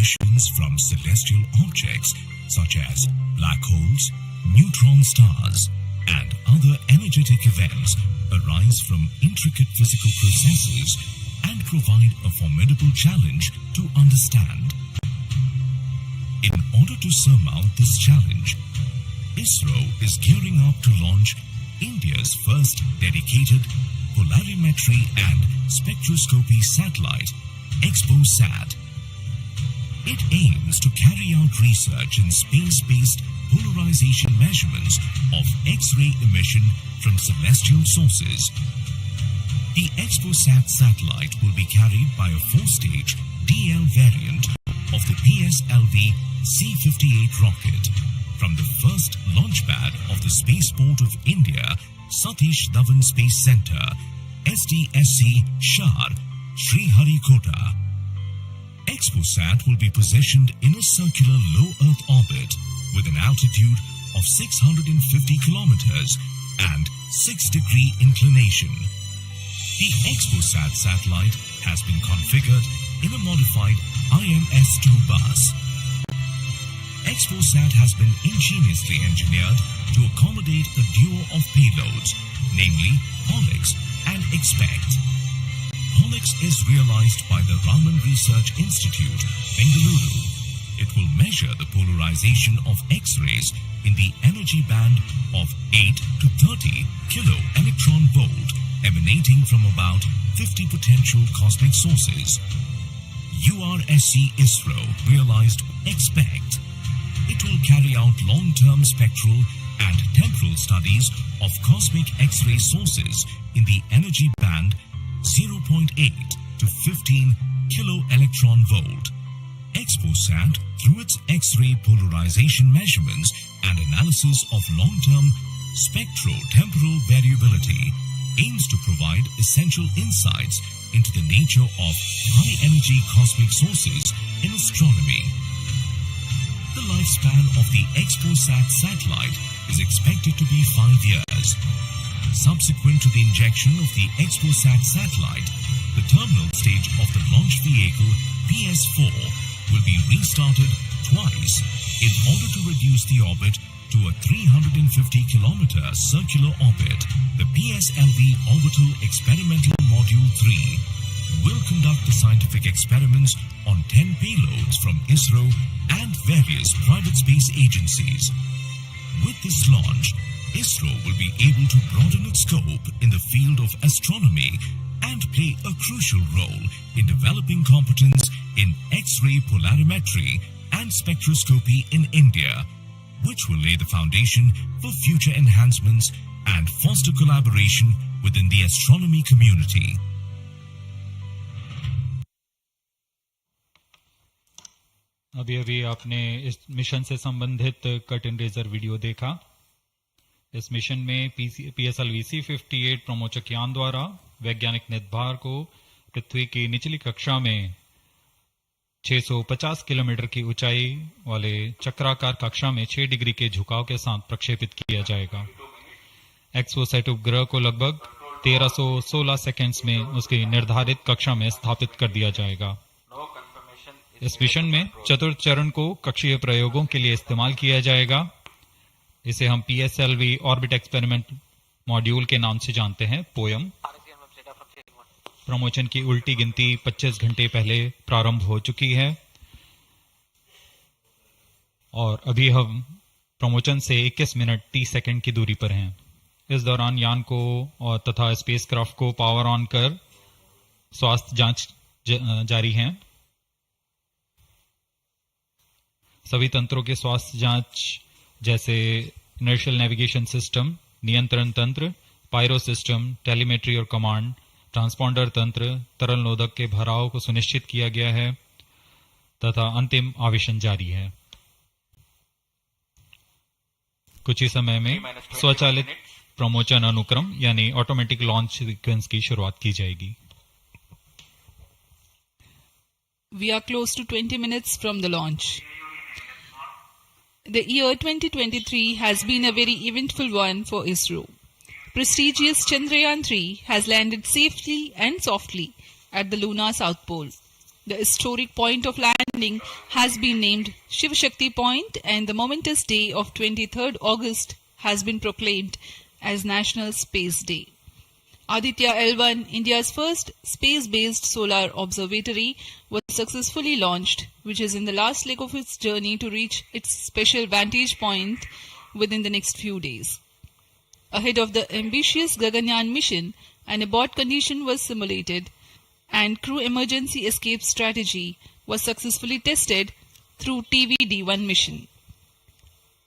emissions from celestial objects such as black holes, neutron stars, and other energetic events arise from intricate physical processes and provide a formidable challenge to understand. In order to surmount this challenge, ISRO is gearing up to launch India's first dedicated polarimetry and spectroscopy satellite, XPoSat. It aims to carry out research in space-based polarization measurements of X-ray emission from celestial sources. The XPoSat satellite will be carried by a 4-stage DL variant of the PSLV-C58 rocket from the first launch pad of the Spaceport of India, Satish Dhawan Space Center, SDSC SHAR, Sriharikota. XPoSat will be positioned in a circular low Earth orbit with an altitude of 650 kilometers and 6-degree inclination. The XPoSat satellite has been configured in a modified IMS-2 bus. XPoSat has been ingeniously engineered to accommodate a duo of payloads, namely POLIX and XPECT. POLIX is realized by the Raman Research Institute, Bengaluru. It will measure the polarization of X-rays in the energy band of 8 to 30 kilo electron volt emanating from about 50 potential cosmic sources. URSC ISRO realized XPECT. It will carry out long-term spectral and temporal studies of cosmic X-ray sources in the energy band 0.8 to 15 kilo electron volt. XPoSat, through its X-ray polarization measurements and analysis of long-term spectro-temporal variability, aims to provide essential insights into the nature of high-energy cosmic sources in astronomy. The lifespan of the XPoSat satellite is expected to be 5 years. Subsequent to the injection of the XPoSat satellite, the terminal stage of the launch vehicle PS4 will be restarted twice in order to reduce the orbit to a 350-kilometer circular orbit. The PSLV Orbital Experimental Module 3 will conduct the scientific experiments on 10 payloads from ISRO and various private space agencies. With this launch, ISRO will be able to broaden its scope in the field of astronomy and play a crucial role in developing competence in X-ray polarimetry and spectroscopy in India, which will lay the foundation for future enhancements and foster collaboration within the astronomy community. अभी आपने इस mission से संबंधित cut and razor video देखा। इस mission में PSLV-C58 प्रमोचक यान द्वारा वैज्ञानिक निर्धार को पृथ्वी की निचली कक्षा में 650 किलोमीटर की ऊंचाई वाले चक्राकार कक्षा में 6 डिग्री के झुकाव के साथ प्रक्षेपित किया जाएगा। XPoSat उपग्रह को लगभग 1316 सेकेंड्स में उसकी निर्धारित कक्षा में स्थापित कर दिया जाएगा। इस मिशन में चतुर्थ चरण को कक्षीय प्रयोगों के लिए इस्तेमाल किया जाएगा। इसे हम PSLV ऑर्बिट एक्सपेरिमेंट मॉड्यूल के नाम से जानते हैं, पोयम। प्रमोशन की उल्टी गिनती 25 घंटे पहले प्रारंभ हो चुकी है और अभी हम प्रमोशन से 21 मिनट 30 सेकंड की दूरी पर हैं। इस दौरान यान को और तथा स्पेसक्राफ्ट को पावर ऑन कर स्वास्थ्य जांच जारी है। सभी तंत्रों के स्वास्थ्य जांच जैसे इनर्शियल नेविगेशन सिस्टम, नियंत्रण तंत्र, पायरो सिस्टम, टेलीमेट्री और कमांड, ट्रांसपॉन्डर तंत्र, तरल नोदक के भराव को सुनिश्चित किया गया है तथा अंतिम आवेशन जारी है। कुछ ही समय में स्वचालित प्रमोचन अनुक्रम यानी ऑटोमेटिक लॉन्च सीक्वेंस की शुरुआत की जाएगी। We are close to 20 minutes from the launch. The year 2023 has been a very eventful one for ISRO. Prestigious Chandrayaan-3 has landed safely and softly at the lunar South Pole. The historic point of landing has been named Shiv Shakti Point, and the momentous day of 23rd August has been proclaimed as National Space Day. Aditya L1, India's first space-based solar observatory, was successfully launched, which is in the last leg of its journey to reach its special vantage point within the next few days. Ahead of the ambitious Gaganyaan mission, an abort condition was simulated, and crew emergency escape strategy was successfully tested through TVD-1 mission.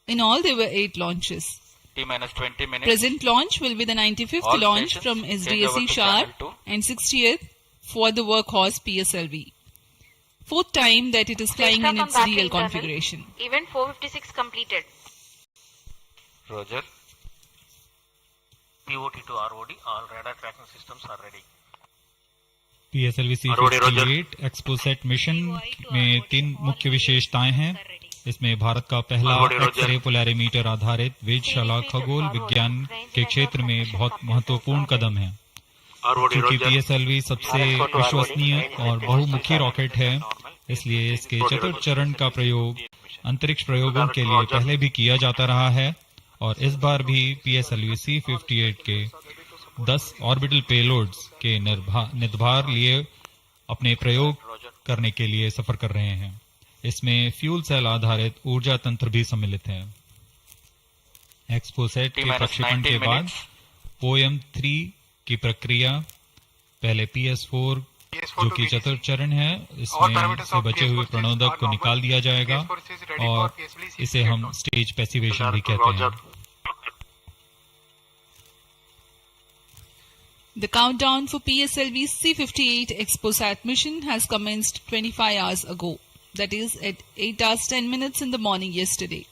In all, there were 8 launches. T-minus 20 minutes. Present launch will be the 95th All launch stations, from change SDSC over to SHAR channel 2. and 60th for the workhorse PSLV. 4th time that it is flying in its real configuration. Event 456 completed. Roger. POT to ROD, all radar tracking systems are ready. PSLV-C58 XPoSat mission में 3 मुख्य विशेषताएं हैं। इसमें भारत का पहला x-ray polarimeter आधारित वेधशाला खगोल विज्ञान के क्षेत्र में बहुत महत्वपूर्ण कदम है। क्योंकि PSLV सबसे विश्वसनीय और बहुमुखी रॉकेट है, इसलिए इसके चतुर्थ चरण का प्रयोग अंतरिक्ष प्रयोगों के लिए पहले भी किया जाता रहा है और इस बार भी PSLV-C58 के 10 ऑर्बिटल पेलोड्स के निर्धार लिए अपने प्रयोग करने के लिए सफर कर रहे हैं। इसमें फ्यूल सेल आधारित ऊर्जा तंत्र भी सम्मिलित है। एक्सपोसैट के प्रक्षेपण के बाद पोएम-3 की प्रक्रिया पहले PS4 जो कि चतुर्थ चरण है, इसमें से बचे हुए प्रणोदक को निकाल दिया जाएगा और इसे हम स्टेज पैसिवेशन भी कहते हैं। The countdown for PSLV-C58 XPoSat mission has commenced 25 hours ago, that is at 8 hours 10 minutes in the morning yesterday.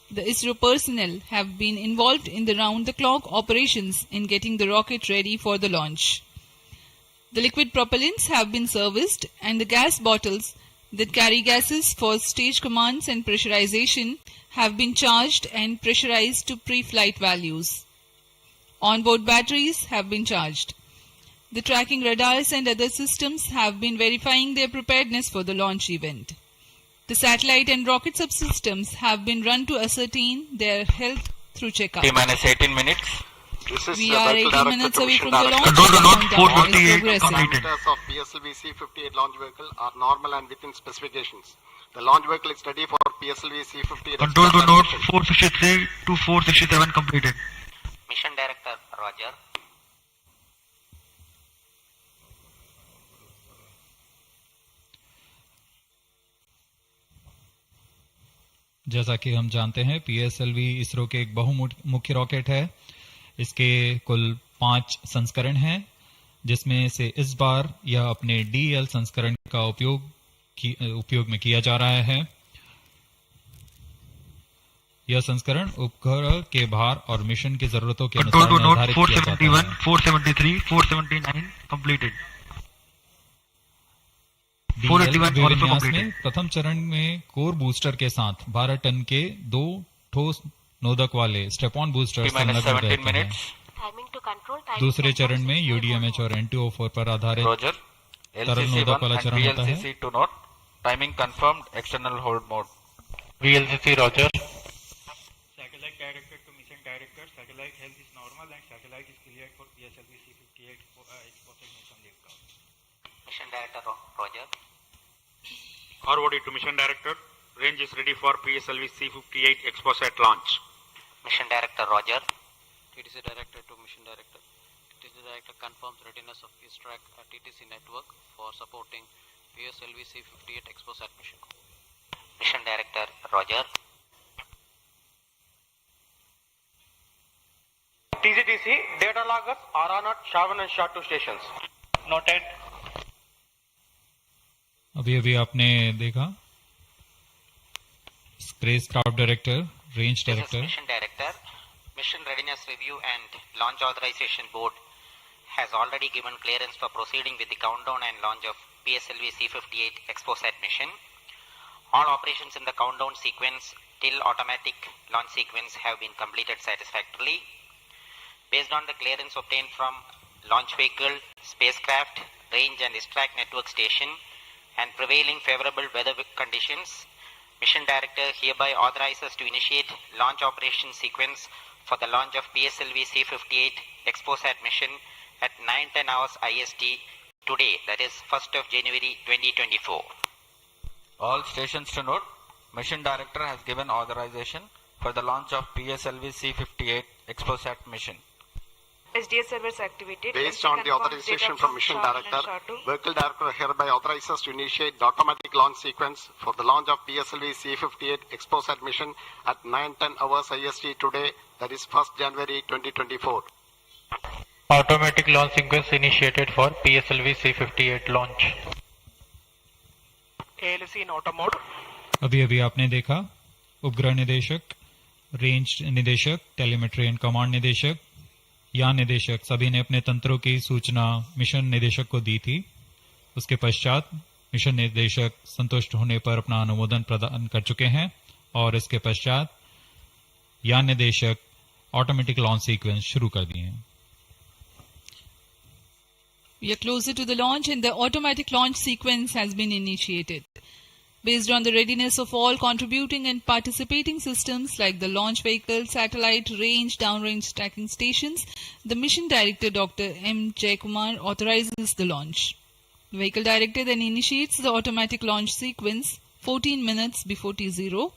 The ISRO personnel have been involved in the round-the-clock operations in getting the rocket ready for the launch. The liquid propellants have been serviced and the gas bottles that carry gases for stage commands and pressurization have been charged and pressurized to pre-flight values. Onboard batteries have been charged. The tracking radars and other systems have been verifying their preparedness for the launch event. The satellite and rocket subsystems have been run to ascertain their health through checkup. T-minus 18 minutes. We are 18 minutes away from the launch. Control to note Countdown is 458 progressing. Parameters of PSLV-C58 launch vehicle are normal and within specifications. The launch vehicle is ready for PSLV-C58. Control to note 463 to 467 completed. Mission Director, Roger. जैसा कि हम जानते हैं, PSLV ISRO के एक बहुमुखी rocket है। इसके कुल 5 संस्करण हैं, जिसमें से इस बार यह अपने DL संस्करण का उपयोग में किया जा रहा है। यह संस्करण उपग्रह के भार और मिशन की जरूरतों के अनुसार निर्धारित किया जाता है। 473, 479 completed. DL विन्यास में प्रथम चरण में कोर बूस्टर के साथ 12 टन के 2 ठोस नोदक वाले स्टेप-ऑन बूस्टर संलग्न रहते हैं। दूसरे चरण में UDMH और N2O4 पर आधारित तरल नोदक वाला चरण होता है। Timing confirmed. External hold mode. VLCC Roger. Satellite director to mission director. Satellite health is normal and satellite is cleared for PSLV-C58 XPoSat mission liftoff. Mission Director, Roger. ROD to mission director. Range is ready for PSLV-C58 XPoSat launch. Mission Director, Roger. TTC Director to Mission Director. TTC Director confirms readiness of ISTRAC TTC network for supporting PSLV-C58 XPoSat mission. Mission Director, Roger. TCTC data loggers are on at SHAR1 and SHAR2 stations. Noted. अभी आपने देखा spacecraft director, range director. Mission Director. Mission Readiness Review and Launch Authorization Board has already given clearance for proceeding with the countdown and launch of PSLV-C58 XPoSat mission. All operations in the countdown sequence till automatic launch sequence have been completed satisfactorily. Based on the clearance obtained from launch vehicle, spacecraft, range and ISTRAC network station, and prevailing favorable weather conditions, Mission Director hereby authorizes to initiate launch operation sequence for the launch of PSLV-C58 XPoSat mission at 9:10 hours IST today, that is 1st of January 2024. All stations to note, Mission Director has given authorization for the launch of PSLV-C58 XPoSat mission. SDS servers activated. Based on the authorization from Mission Director, Vehicle Director hereby authorizes to initiate the automatic launch sequence for the launch of PSLV-C58 XPoSat mission at 9:10 hours IST today, that is 1st January 2024. Automatic launch sequence initiated for PSLV-C58 launch. ALC in auto mode. अभी अभी आपने देखा उपग्रह निदेशक, range निदेशक, telemetry and command निदेशक, यान निदेशक सभी ने अपने तंत्रों की सूचना मिशन निदेशक को दी थी। उसके पश्चात मिशन निदेशक संतुष्ट होने पर अपना अनुमोदन प्रदान कर चुके हैं और इसके पश्चात यान निदेशक ऑटोमेटिक लॉन्च सीक्वेंस शुरू कर दिए हैं। We are closer to the launch and the automatic launch sequence has been initiated. Based on the readiness of all contributing and participating systems like the launch vehicle, satellite, range, downrange tracking stations, the Mission Director Dr. M. Jayakumar authorizes the launch. The Vehicle Director then initiates the automatic launch sequence 14 minutes before T0,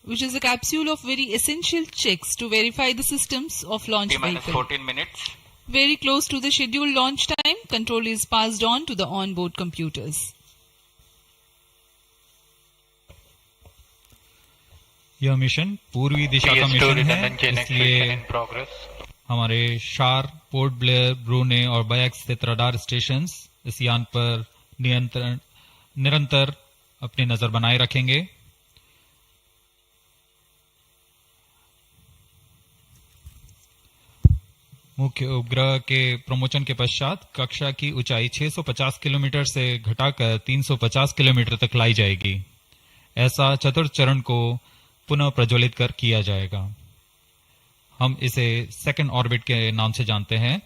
which is a capsule of very essential checks to verify the systems of launch vehicle. 14 minutes. Very close to the scheduled launch time, control is passed on to the onboard computers. यह mission पूर्वी दिशा का mission है, इसलिए हमारे शार, port Blair, ब्रूने और bike स्थित radar stations इस यान पर निरंतर अपनी नजर बनाए रखेंगे। मुख्य उपग्रह के प्रमोशन के पश्चात कक्षा की ऊंचाई 650 किलोमीटर से घटाकर 350 किलोमीटर तक लाई जाएगी। ऐसा चतुर्थ चरण को पुनः प्रज्वलित कर किया जाएगा। हम इसे सेकंड ऑर्बिट के नाम से जानते हैं।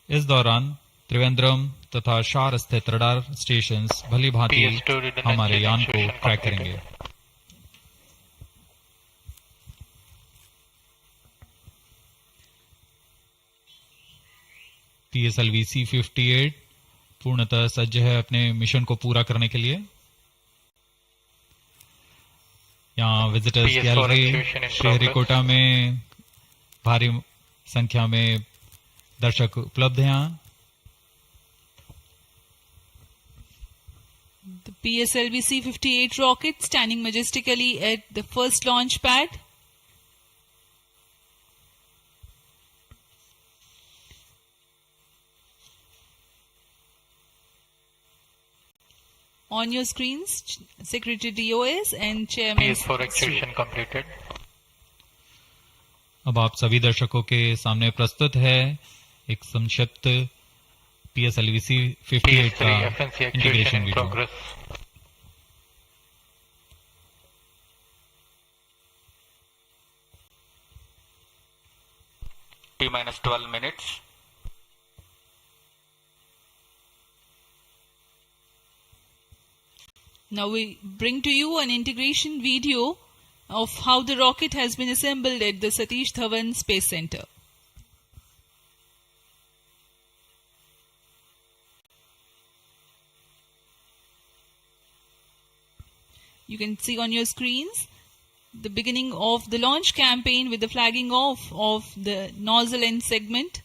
इस दौरान त्रिवेंद्रम तथा शार स्थित रडार स्टेशंस भली भांति हमारे यान को ट्रैक करेंगे। PSLV-C58 पूर्णतः सज्ज है अपने मिशन को पूरा करने के लिए। यहाँ विजिटर्स गैलरी श्रीहरिकोटा में भारी संख्या में दर्शक उपलब्ध हैं। The PSLV-C58 rocket standing majestically at the first launch pad. On your screens, Secretary DOS and Chairman. PS4 actuation completed. अब आप सभी दर्शकों के सामने प्रस्तुत है एक संक्षिप्त PSLV-C58 का integration video. T-12 minutes. Now we bring to you an integration video of how the rocket has been assembled at the Satish Dhawan Space Center. You can see on your screens the beginning of the launch campaign with the flagging off of the nozzle end segment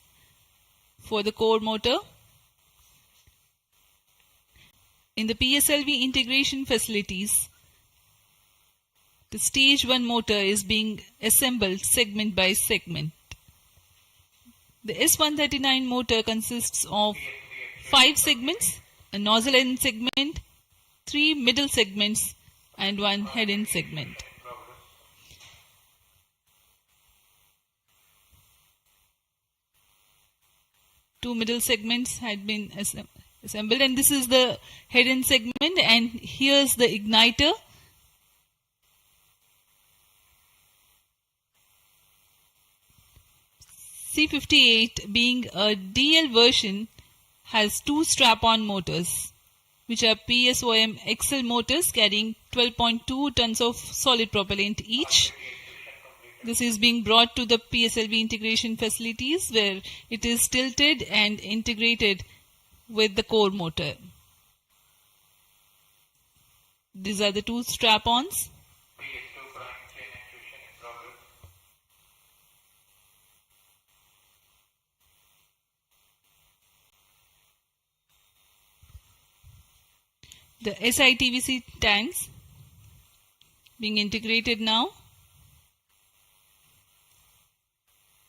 for the core motor. In the PSLV integration facilities, the stage 1 motor is being assembled segment by segment. The S139 motor consists of 5 segments, a nozzle end segment, 3 middle segments and 1 head end segment. Two middle segments had been assembled, and this is the head end segment, and here's the igniter. C58 being a DL version has 2 strap-on motors. which are PSOM XL motors carrying 12.2 tons of solid propellant each. This is being brought to the PSLV integration facilities where it is tilted and integrated with the core motor. These are the two strap-ons. The SITVC tanks being integrated now.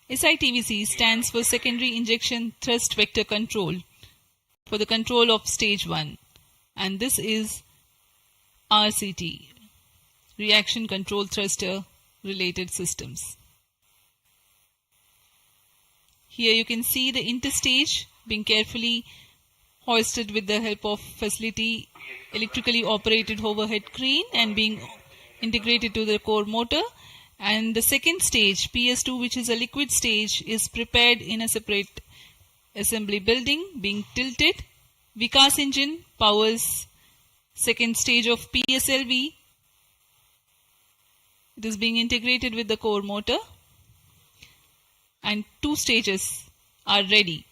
SITVC stands for Secondary Injection Thrust Vector Control for the control of stage 1, and this is RCT, Reaction Control Thruster related systems. Here you can see the interstage being carefully hoisted with the help of facility electrically operated overhead crane and being integrated to the core motor. And the second stage, PS2, which is a liquid stage, is prepared in a separate assembly building being tilted. Vikas engine powers second stage of PSLV. It is being integrated with the core motor and two stages are ready.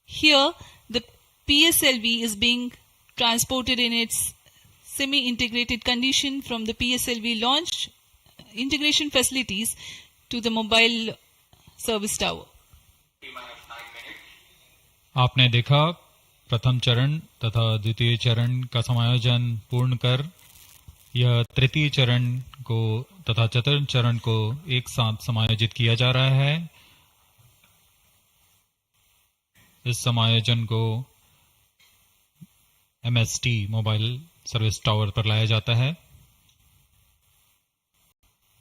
Here the PSLV is being transported in its semi-integrated condition from the PSLV launch integration facilities to the mobile service tower. आपने देखा प्रथम चरण तथा द्वितीय चरण का समायोजन पूर्ण कर यह तृतीय चरण को तथा चतुर्थ चरण को एक साथ समायोजित किया जा रहा है। इस समायोजन को MST मोबाइल सर्विस टावर पर लाया जाता है।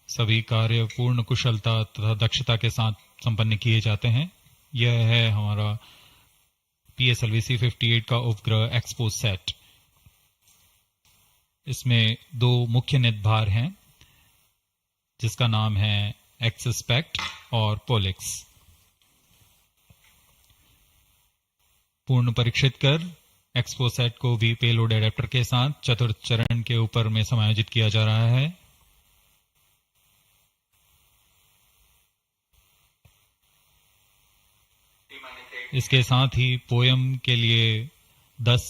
सभी कार्य पूर्ण कुशलता तथा दक्षता के साथ संपन्न किए जाते हैं। यह है हमारा PSLV-C58 का उपग्रह XPoSat। इसमें दो मुख्य निदभार हैं जिसका नाम है XSPECT और POLIX। पूर्ण परीक्षित कर XPoSat को भी पेलोड एडेप्टर के साथ चतुर्थ चरण के ऊपर में समायोजित किया जा रहा है। इसके साथ ही पोयम के लिए 10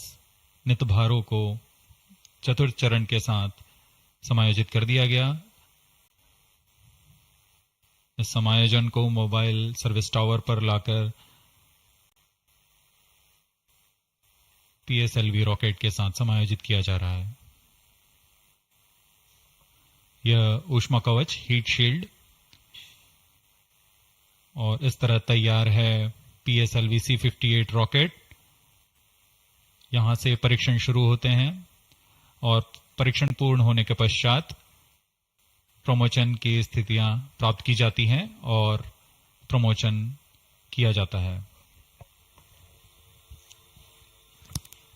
नितभारों को चतुर्थ चरण के साथ समायोजित कर दिया गया। इस समायोजन को मोबाइल सर्विस टावर पर लाकर PSLV रॉकेट के साथ समायोजित किया जा रहा है। यह ऊष्मा कवच हीट शील्ड और इस तरह तैयार है PSLV-C58 रॉकेट। यहां से परीक्षण शुरू होते हैं और परीक्षण पूर्ण होने के पश्चात प्रमोशन की स्थितियां प्राप्त की जाती हैं और प्रमोशन किया जाता है।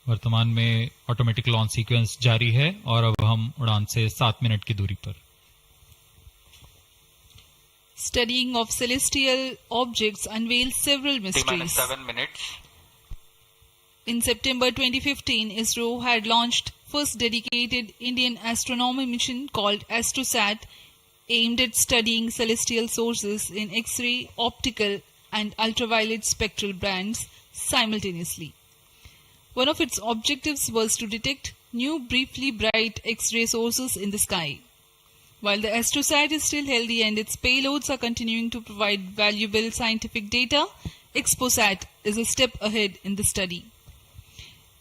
वर्तमान में ऑटोमेटिक लॉन्च सीक्वेंस जारी है और अब हम उड़ान से 7 मिनट की दूरी पर। Studying of celestial objects unveils several mysteries. 7 minutes. In September 2015, ISRO had launched first dedicated Indian astronomy mission called AstroSat, aimed at studying celestial sources in X-ray, optical and ultraviolet spectral bands simultaneously. One of its objectives was to detect new briefly bright X-ray sources in the sky. While the AstroSat is still healthy and its payloads are continuing to provide valuable scientific data, XPoSat is a step ahead in the study.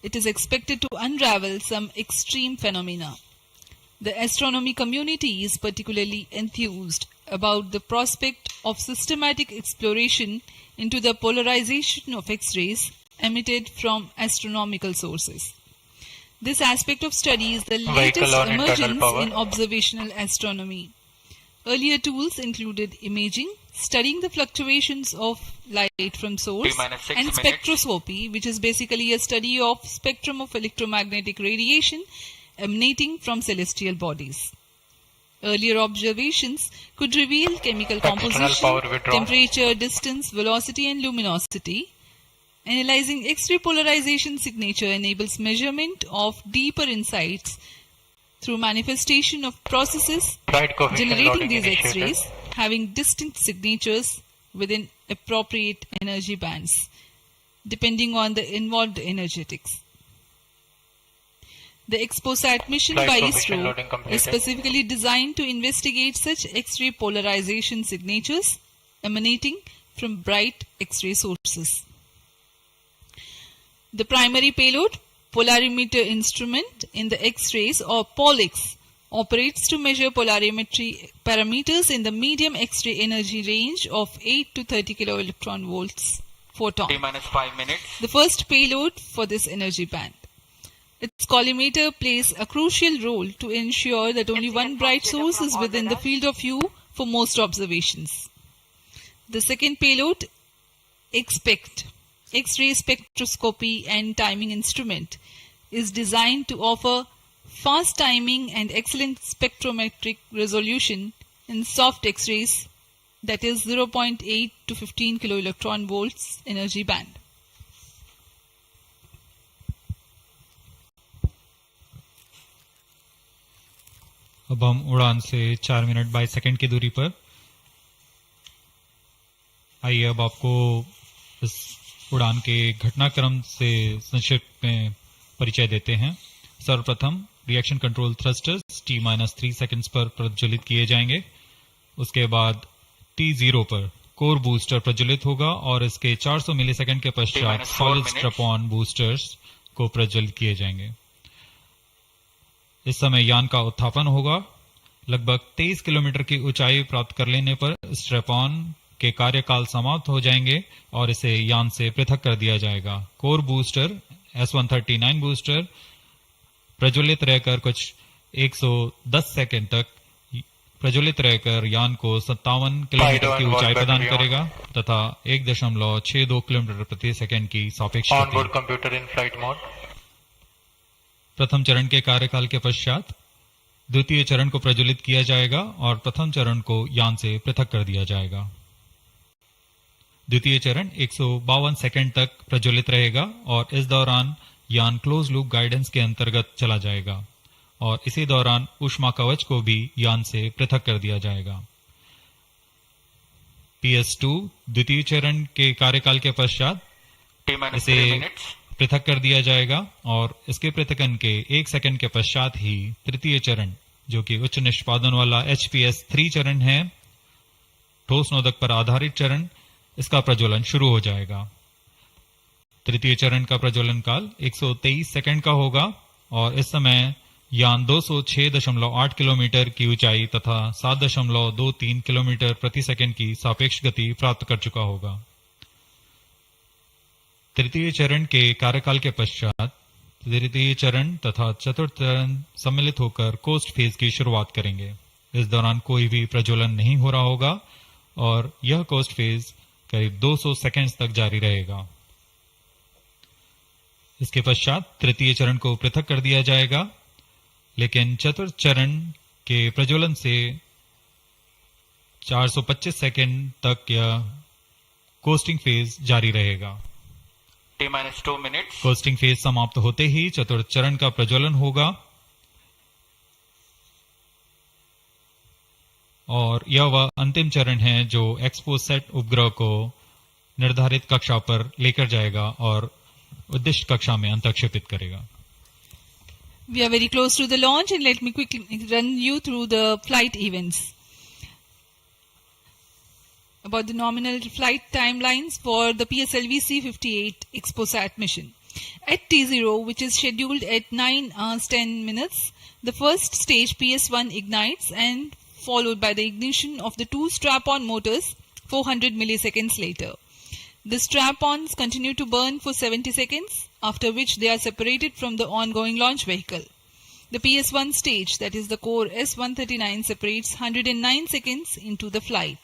It is expected to unravel some extreme phenomena. The astronomy community is particularly enthused about the prospect of systematic exploration into the polarization of X-rays emitted from astronomical sources. This aspect of study is the latest emergence in observational astronomy. Earlier tools included imaging, studying the fluctuations of light from source, and spectroscopy, which is basically a study of spectrum of electromagnetic radiation emanating from celestial bodies. Earlier observations could reveal chemical composition, temperature, distance, velocity and luminosity. Analyzing X-ray polarization signature enables measurement of deeper insights through manifestation of processes generating these X-rays having distinct signatures within appropriate energy bands, depending on the involved energetics. The XPoSat mission by ISRO is specifically designed to investigate such X-ray polarization signatures emanating from bright X-ray sources. The primary payload, polarimeter instrument in the X-rays or POLIX, operates to measure polarimetry parameters in the medium X-ray energy range of 8 to 30 kiloelectron volts photon. T-5 minutes. The first payload for this energy band. Its collimator plays a crucial role to ensure that only one bright source is within the field of view for most observations. The second payload, XPECT, X-ray spectroscopy and timing instrument, is designed to offer fast timing and excellent spectrometric resolution in soft X-rays, that is 0.8 to 15 kiloelectron volts energy band. अब हम उड़ान से 4 minute 22 second की दूरी पर। आइए अब आपको इस उड़ान के घटनाक्रम से संक्षिप्त में परिचय देते हैं। सर्वप्रथम reaction control thrusters T-3 seconds पर प्रज्वलित किए जाएंगे। उसके बाद T0 पर कोर बूस्टर प्रज्वलित होगा और इसके 400 मिलीसेकंड के पश्चात सॉलिड स्ट्रैप-ऑन बूस्टर्स को प्रज्वलित किए जाएंगे। इस समय यान का उत्थापन होगा। लगभग 23 किलोमीटर की ऊंचाई प्राप्त कर लेने पर स्ट्रैप-ऑन के कार्यकाल समाप्त हो जाएंगे और इसे यान से पृथक कर दिया जाएगा। कोर बूस्टर S139 बूस्टर प्रज्वलित रहकर कुछ 110 सेकंड तक प्रज्वलित रहकर यान को 57 किलोमीटर की ऊंचाई प्रदान करेगा तथा 1.62 किलोमीटर प्रति सेकंड की सापेक्ष गति। प्रथम चरण के कार्यकाल के पश्चात द्वितीय चरण को प्रज्वलित किया जाएगा और प्रथम चरण को यान से पृथक कर दिया जाएगा। द्वितीय चरण 152 सेकंड तक प्रज्वलित रहेगा और इस दौरान यान क्लोज लूप गाइडेंस के अंतर्गत चला जाएगा और इसी दौरान ऊष्मा कवच को भी यान से पृथक कर दिया जाएगा। PS2 द्वितीय चरण के कार्यकाल के पश्चात इसे पृथक कर दिया जाएगा और इसके पृथकन के 1 सेकंड के पश्चात ही तृतीय चरण, जो कि उच्च निष्पादन वाला HPS3 चरण है, ठोस नोदक पर आधारित चरण, इसका प्रज्वलन शुरू हो जाएगा। तृतीय चरण का प्रज्वलन काल 123 सेकंड का होगा और इस समय यान 206.8 किलोमीटर की ऊंचाई तथा 7.23 किलोमीटर प्रति सेकंड की सापेक्ष गति प्राप्त कर चुका होगा। तृतीय चरण के कार्यकाल के पश्चात तृतीय चरण तथा चतुर्थ चरण सम्मिलित होकर कोस्ट फेज की शुरुआत करेंगे। इस दौरान कोई भी प्रज्वलन नहीं हो रहा होगा और यह कोस्ट फेज करीब 200 सेकंड्स तक जारी रहेगा। इसके पश्चात तृतीय चरण को पृथक कर दिया जाएगा, लेकिन चतुर्थ चरण के प्रज्वलन से 425 सेकंड तक यह कोस्टिंग फेज जारी रहेगा। T-2 minutes. कोस्टिंग फेज समाप्त होते ही चतुर्थ चरण का प्रज्वलन होगा और यह वह अंतिम चरण है जो XPoSat उपग्रह को निर्धारित कक्षा पर लेकर जाएगा और उद्दिष्ट कक्षा में अंतक्षेपित करेगा। We are very close to the launch and let me quickly run you through the flight events. About the nominal flight timelines for the PSLV-C58 XPoSat mission. At T0, which is scheduled at 9 hours 10 minutes, the first stage PS1 ignites and followed by the ignition of the two strap-on motors 400 milliseconds later. The strap-ons continue to burn for 70 seconds, after which they are separated from the ongoing launch vehicle. The PS1 stage, that is the core S139, separates 109 seconds into the flight.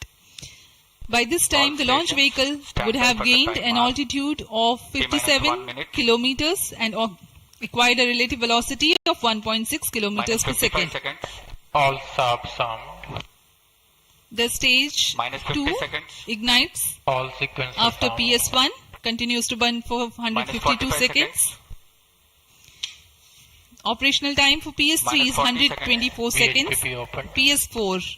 By this time, the launch vehicle would have gained an altitude of 57 kilometers and acquired a relative velocity of 1.6 kilometers per second. All subs summed. The stage 2 ignites All sequences after summed. PS1 continues to burn for 152 -45 seconds. Operational time for PS3 is 124 seconds. PS4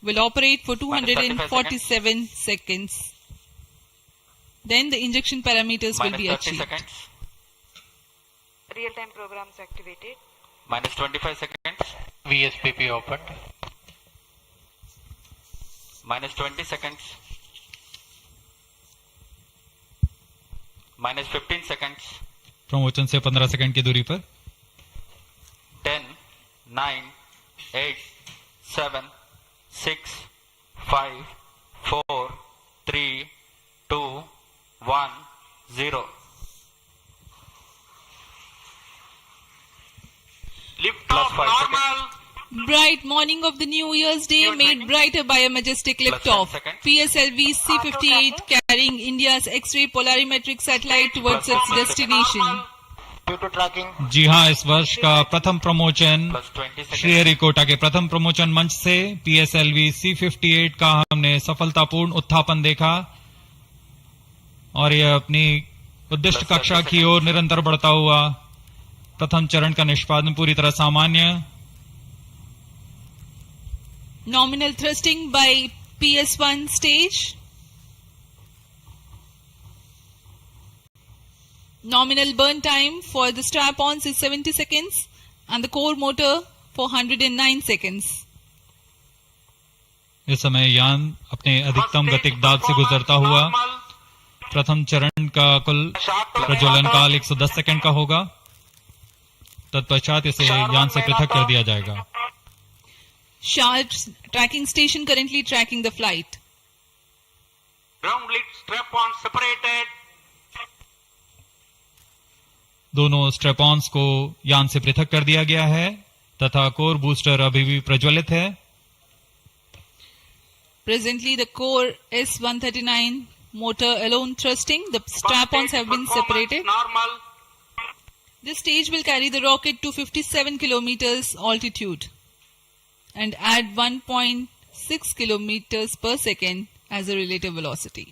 will operate for 247 seconds. Then the injection parameters will be achieved. Seconds. Real-time programs activated. -25 seconds. VSPP opened. -20 seconds. -15 seconds. Promotion से 15 second की दूरी पर 10, 9, 8, 7, 6, 5, 4, 3, 2, 1, 0. Lift Plus off 5 normal. Bright morning of the New Year's Day made brighter by a majestic liftoff. PSLV-C58 carrying India's X-ray polarimetric satellite towards its destination. Due to tracking. जी हाँ, इस वर्ष का प्रथम promotion +20 seconds. Sriharikota के प्रथम promotion मंच से PSLV-C58 का हमने सफलतापूर्ण उत्थापन देखा और यह अपनी उद्दिष्ट कक्षा की ओर निरंतर बढ़ता हुआ। प्रथम चरण का निष्पादन पूरी तरह सामान्य। Nominal thrusting by PS1 stage. Nominal burn time for the strap-ons is 70 seconds and the core motor for 109 seconds. इस समय यान अपने अधिकतम गतिक दाब से गुजरता हुआ। प्रथम चरण का कुल प्रज्वलन काल 110 सेकंड का होगा। तत्पश्चात इसे यान से पृथक कर दिया जाएगा। SHAR tracking station currently tracking the flight. Ground lead strap-on separated. दोनों स्ट्रेपॉन्स को यान से पृथक कर दिया गया है तथा कोर बूस्टर अभी भी प्रज्वलित है। Presently the core S139 motor alone thrusting. The strap-ons have been separated. Normal. This stage will carry the rocket to 57 kilometers altitude and add 1.6 kilometers per second as a relative velocity.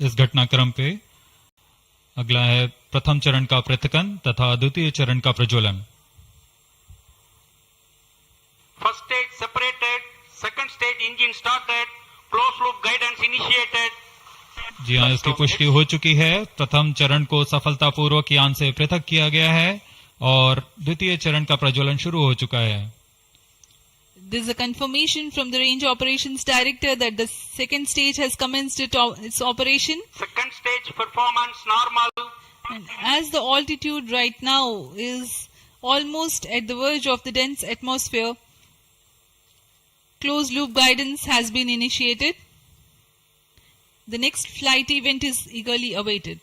इस घटनाक्रम पे अगला है प्रथम चरण का पृथकन तथा द्वितीय चरण का प्रज्वलन। First stage separated. Second stage engine started. Closed loop guidance initiated. जी हाँ, इसकी पुष्टि हो चुकी है। प्रथम चरण को सफलतापूर्वक यान से पृथक किया गया है और द्वितीय चरण का प्रज्वलन शुरू हो चुका है। This is a confirmation from the Range Operations Director that the second stage has commenced its operation. Second stage performance normal. And as the altitude right now is almost at the verge of the dense atmosphere, closed loop guidance has been initiated. The next flight event is eagerly awaited.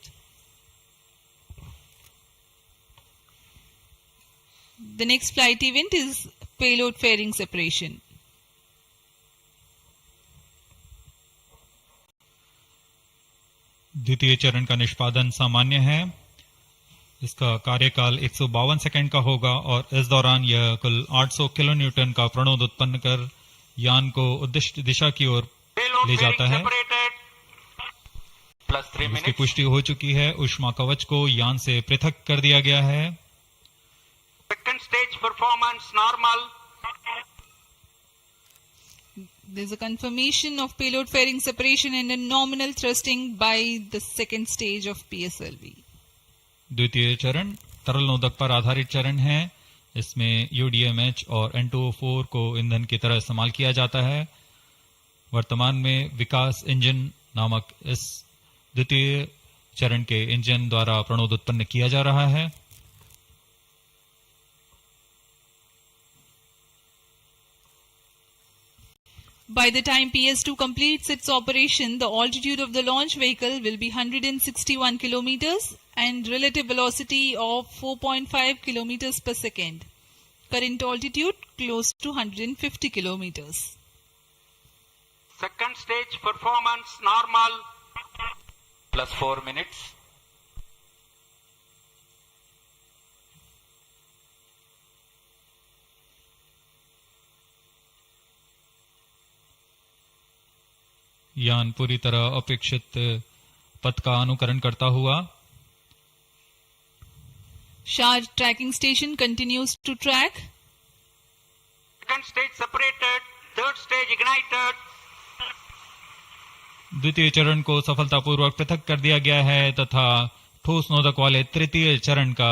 The next flight event is payload fairing separation. द्वितीय चरण का निष्पादन सामान्य है। इसका कार्यकाल 152 second का होगा और इस दौरान यह कुल 800 किलो न्यूटन का प्रणोद उत्पन्न कर यान को उद्दिष्ट दिशा की ओर ले जाता है। इसकी पुष्टि हो चुकी है। ऊष्मा कवच को यान से पृथक कर दिया गया है। Second stage performance normal. There is a confirmation of payload fairing separation and a nominal thrusting by the second stage of PSLV. द्वितीय चरण तरल नोदक पर आधारित चरण है। इसमें UDMH और N2O4 को ईंधन की तरह इस्तेमाल किया जाता है। वर्तमान में विकास इंजन नामक इस द्वितीय चरण के इंजन द्वारा प्रणोद उत्पन्न किया जा रहा है। By the time PS2 completes its operation, the altitude of the launch vehicle will be 161 kilometers and relative velocity of 4.5 kilometers per second. Current altitude close to 150 kilometers. Second stage performance normal. Plus 4 minutes. यान पूरी तरह अपेक्षित पथ का अनुकरण करता हुआ SHAR tracking station continues to track. Second stage separated, third stage ignited. द्वितीय चरण को सफलतापूर्वक पृथक कर दिया गया है तथा ठोस नोदक वाले तृतीय चरण का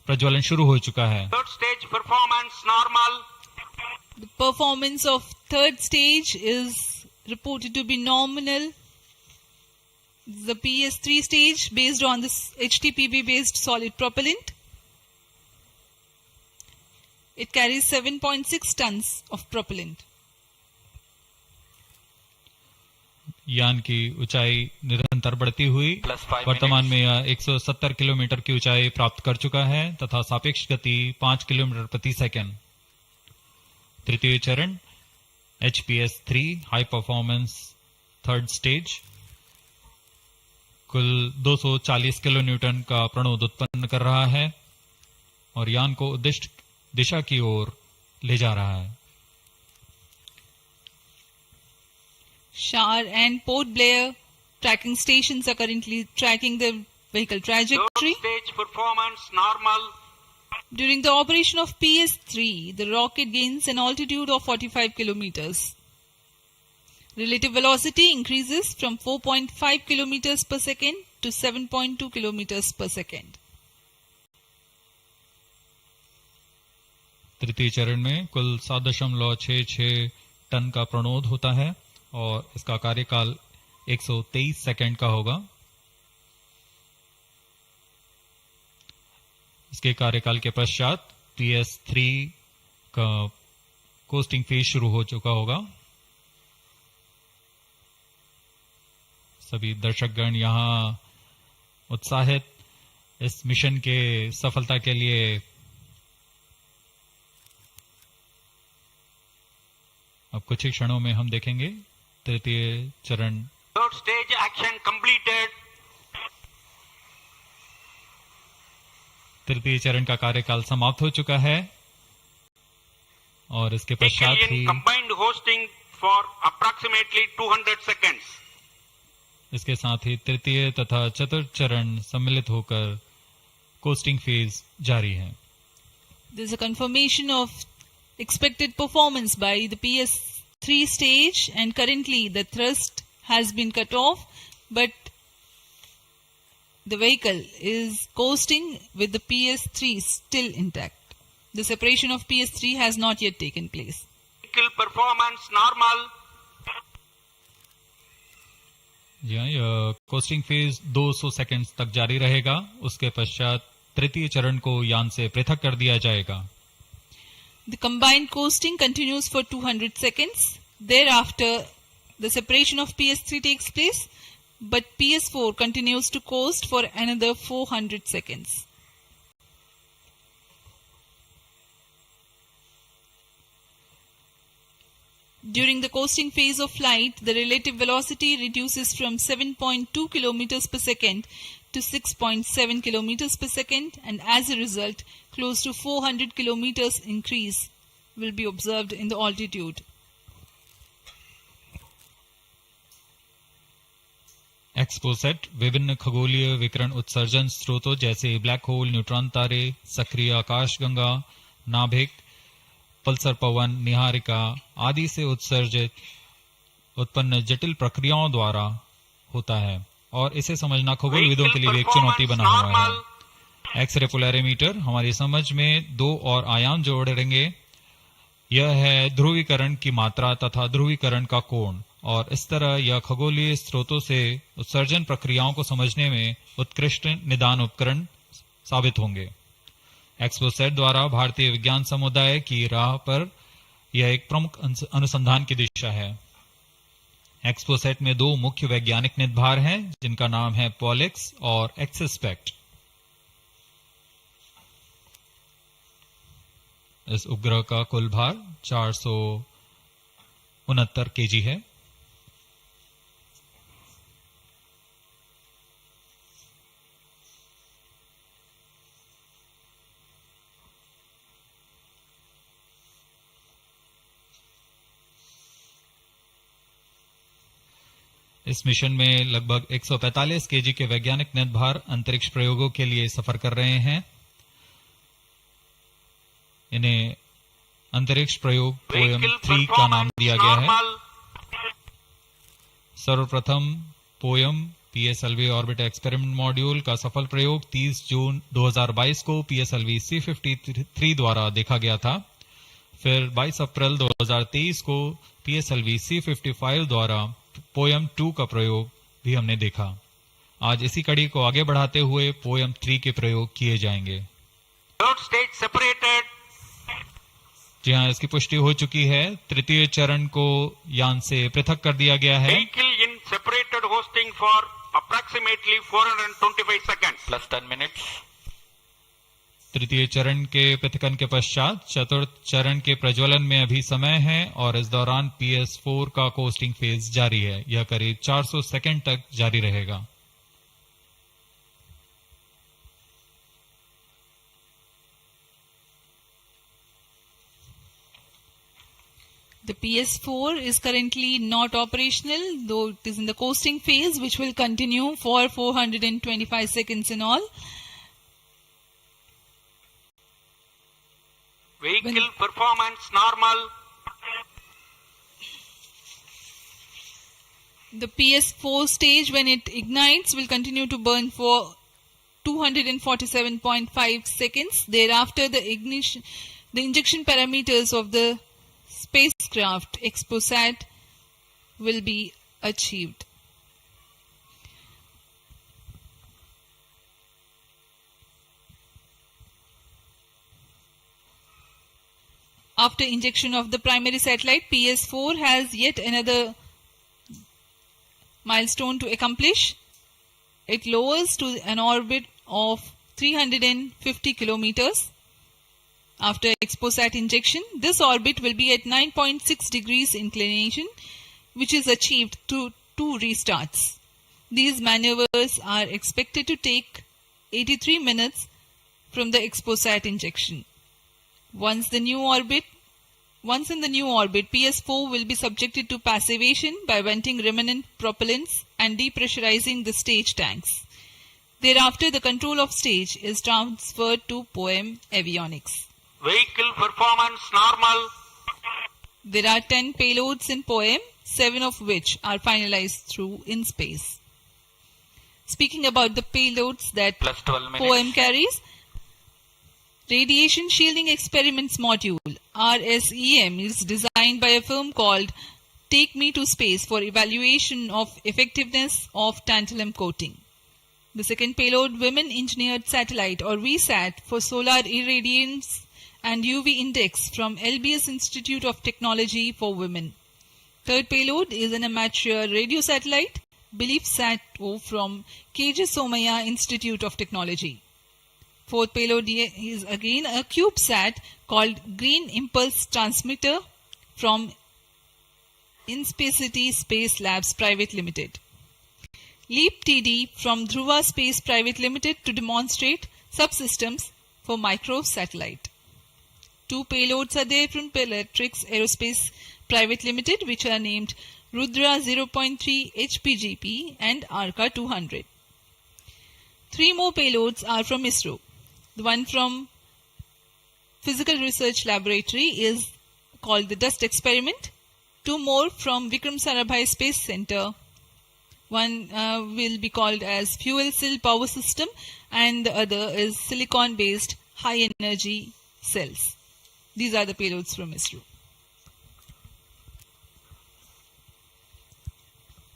प्रज्वलन शुरू हो चुका है. Third stage performance normal. The performance of third stage is reported to be nominal. The PS3 stage based on this HTPB based solid propellant. It carries 7.6 tons of propellant. यान की ऊंचाई निरंतर बढ़ती हुई वर्तमान में यह 170 किलोमीटर की ऊंचाई प्राप्त कर चुका है तथा सापेक्ष गति 5 किलोमीटर प्रति सेकंड. तृतीय चरण HPS3 high performance third stage कुल 240 किलो न्यूटन का प्रणोद उत्पन्न कर रहा है और यान को उद्दिष्ट दिशा की ओर ले जा रहा है. SHAR and Port Blair tracking stations are currently tracking the vehicle trajectory. Third stage performance normal. During the operation of PS3, the rocket gains an altitude of 45 kilometers. Relative velocity increases from 4.5 kilometers per second to 7.2 kilometers per second. तृतीय चरण में कुल 7.66 ton का प्रणोद होता है और इसका कार्यकाल 123 सेकंड का होगा. इसके कार्यकाल के पश्चात PS3 का कोस्टिंग फेज शुरू हो चुका होगा. सभी दर्शकगण यहां उत्साहित इस मिशन के सफलता के लिए अब कुछ ही क्षणों में हम देखेंगे तृतीय चरण. Third stage action completed. तृतीय चरण का कार्यकाल समाप्त हो चुका है और इसके पश्चात ही combined hosting for approximately 200 seconds. इसके साथ ही तृतीय तथा चतुर्थ चरण सम्मिलित होकर कोस्टिंग फेज जारी है. There is a confirmation of expected performance by the PS3 stage and currently the thrust has been cut off but the vehicle is coasting with the PS3 still intact. The separation of PS3 has not yet taken place. Vehicle performance normal. यह costing phase 200 seconds तक जारी रहेगा. उसके पश्चात तृतीय चरण को यान से पृथक कर दिया जाएगा. The combined coasting continues for 200 seconds. Thereafter, the separation of PS3 takes place, but PS4 continues to coast for another 400 seconds. During the coasting phase of flight, the relative velocity reduces from 7.2 kilometers per second to 6.7 kilometers per second, and as a result, close to 400 kilometers increase will be observed in the altitude. XPoSat विभिन्न खगोलीय विकिरण उत्सर्जन स्रोतों जैसे black hole, neutron तारे, सक्रिय आकाशगंगा, नाभिक, पल्सर पवन, निहारिका आदि से उत्सर्जित उत्पन्न जटिल प्रक्रियाओं द्वारा होता है और इसे समझना खगोलविदों के लिए एक चुनौती बना हुआ है. एक्सरे पोलैरिमीटर हमारी समझ में दो और आयाम जोड़ेंगे. यह है ध्रुवीकरण की मात्रा तथा ध्रुवीकरण का कोण और इस तरह यह खगोलीय स्रोतों से उत्सर्जन प्रक्रियाओं को समझने में उत्कृष्ट निदान उपकरण साबित होंगे. XPoSat द्वारा भारतीय विज्ञान समुदाय की राह पर यह एक प्रमुख अनुसंधान की दिशा है. XPoSat में दो मुख्य वैज्ञानिक निदभार हैं जिनका नाम है पॉलिक्स और एक्सस्पेक्ट. इस उपग्रह का कुल भार 469 kg है. इस मिशन में लगभग 145 केजी के वैज्ञानिक नेत्रभार अंतरिक्ष प्रयोगों के लिए सफर कर रहे हैं। इन्हें अंतरिक्ष प्रयोग पोयम 3 का नाम दिया गया है। सर्वप्रथम poem PSLV orbit experiment module का सफल प्रयोग 30 जून 2022 को PSLV-C53 द्वारा देखा गया था। फिर 22 अप्रैल 2023 को PSLV-C55 द्वारा पोयम 2 का प्रयोग भी हमने देखा। आज इसी कड़ी को आगे बढ़ाते हुए पोयम 3 के प्रयोग किए जाएंगे। जी हाँ, इसकी पुष्टि हो चुकी है। तृतीय चरण को यान से पृथक कर दिया गया है। Vehicle in separated hosting for approximately 425 seconds. Plus 10 minutes. तृतीय चरण के पृथकन के पश्चात चतुर्थ चरण के प्रज्वलन में अभी समय है और इस दौरान PS4 का कोस्टिंग फेज जारी है। यह करीब 400 सेकंड तक जारी रहेगा। The PS4 is currently not operational, though it is in the coasting phase, which will continue for 425 seconds in all. Vehicle performance normal. The PS4 stage, when it ignites, will continue to burn for 247.5 seconds. Thereafter, the injection parameters of the spacecraft XPoSat will be achieved. After injection of the primary satellite, PS4 has yet another milestone to accomplish. It lowers to an orbit of 350 kilometers. After XPoSat injection, this orbit will be at 9.6 degrees inclination, which is achieved through 2 restarts. These maneuvers are expected to take 83 minutes from the XPoSat injection. Once in the new orbit, PS4 will be subjected to passivation by venting remnant propellants and depressurizing the stage tanks. Thereafter, the control of stage is transferred to POEM avionics. Vehicle performance normal. There are 10 payloads in POEM, 7 of which are finalized through in space. Speaking about the payloads that POEM carries, Radiation Shielding Experiments Module RSEM is designed by a firm called Take Me to Space for evaluation of effectiveness of tantalum coating. The second payload, Women Engineered Satellite or VSAT for solar irradiance and UV index from LBS Institute of Technology for Women. Third payload is an amateur radio satellite, BeliefSat-O from KJ Somaya Institute of Technology. Fourth payload is again a CubeSat called Green Impulse Transmitter from Inspacity Space Labs Private Limited. LEAP TD from Dhruva Space Private Limited to demonstrate subsystems for microsatellite. 2 payloads are there from Pelatrix Aerospace Private Limited, which are named Rudra 0.3 HPGP and Arca 200. 3 more payloads are from ISRO. The one from Physical Research Laboratory is called the Dust Experiment. 2 more from Vikram Sarabhai Space Center. One will be called as Fuel Cell Power System and the other is Silicon Based High Energy Cells. These are the payloads from ISRO.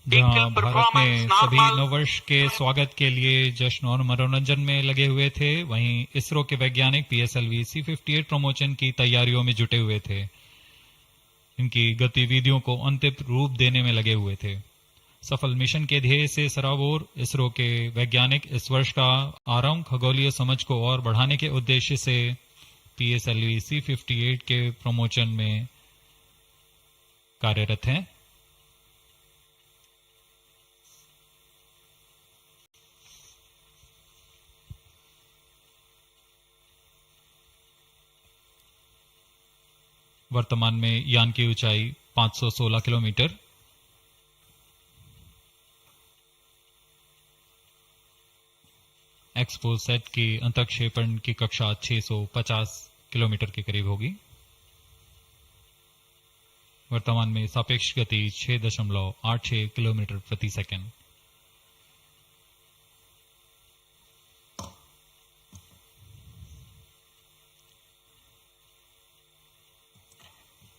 जहाँ भारत में सभी नववर्ष के स्वागत के लिए जश्न और मनोरंजन में लगे हुए थे, वहीं इसरो के वैज्ञानिक PSLV-C58 प्रमोशन की तैयारियों में जुटे हुए थे। इनकी गतिविधियों को अंतिम रूप देने में लगे हुए थे। सफल मिशन के ध्येय से सराबोर इसरो के वैज्ञानिक इस वर्ष का आरंभ खगोलीय समझ को और बढ़ाने के उद्देश्य से PSLV-C58 के प्रमोशन में कार्यरत हैं। वर्तमान में यान की ऊंचाई 516 किलोमीटर, एक्सपोसैट की अंतक्षेपण की कक्षा 650 किलोमीटर के करीब होगी। वर्तमान में सापेक्ष गति 6.86 किलोमीटर प्रति सेकंड।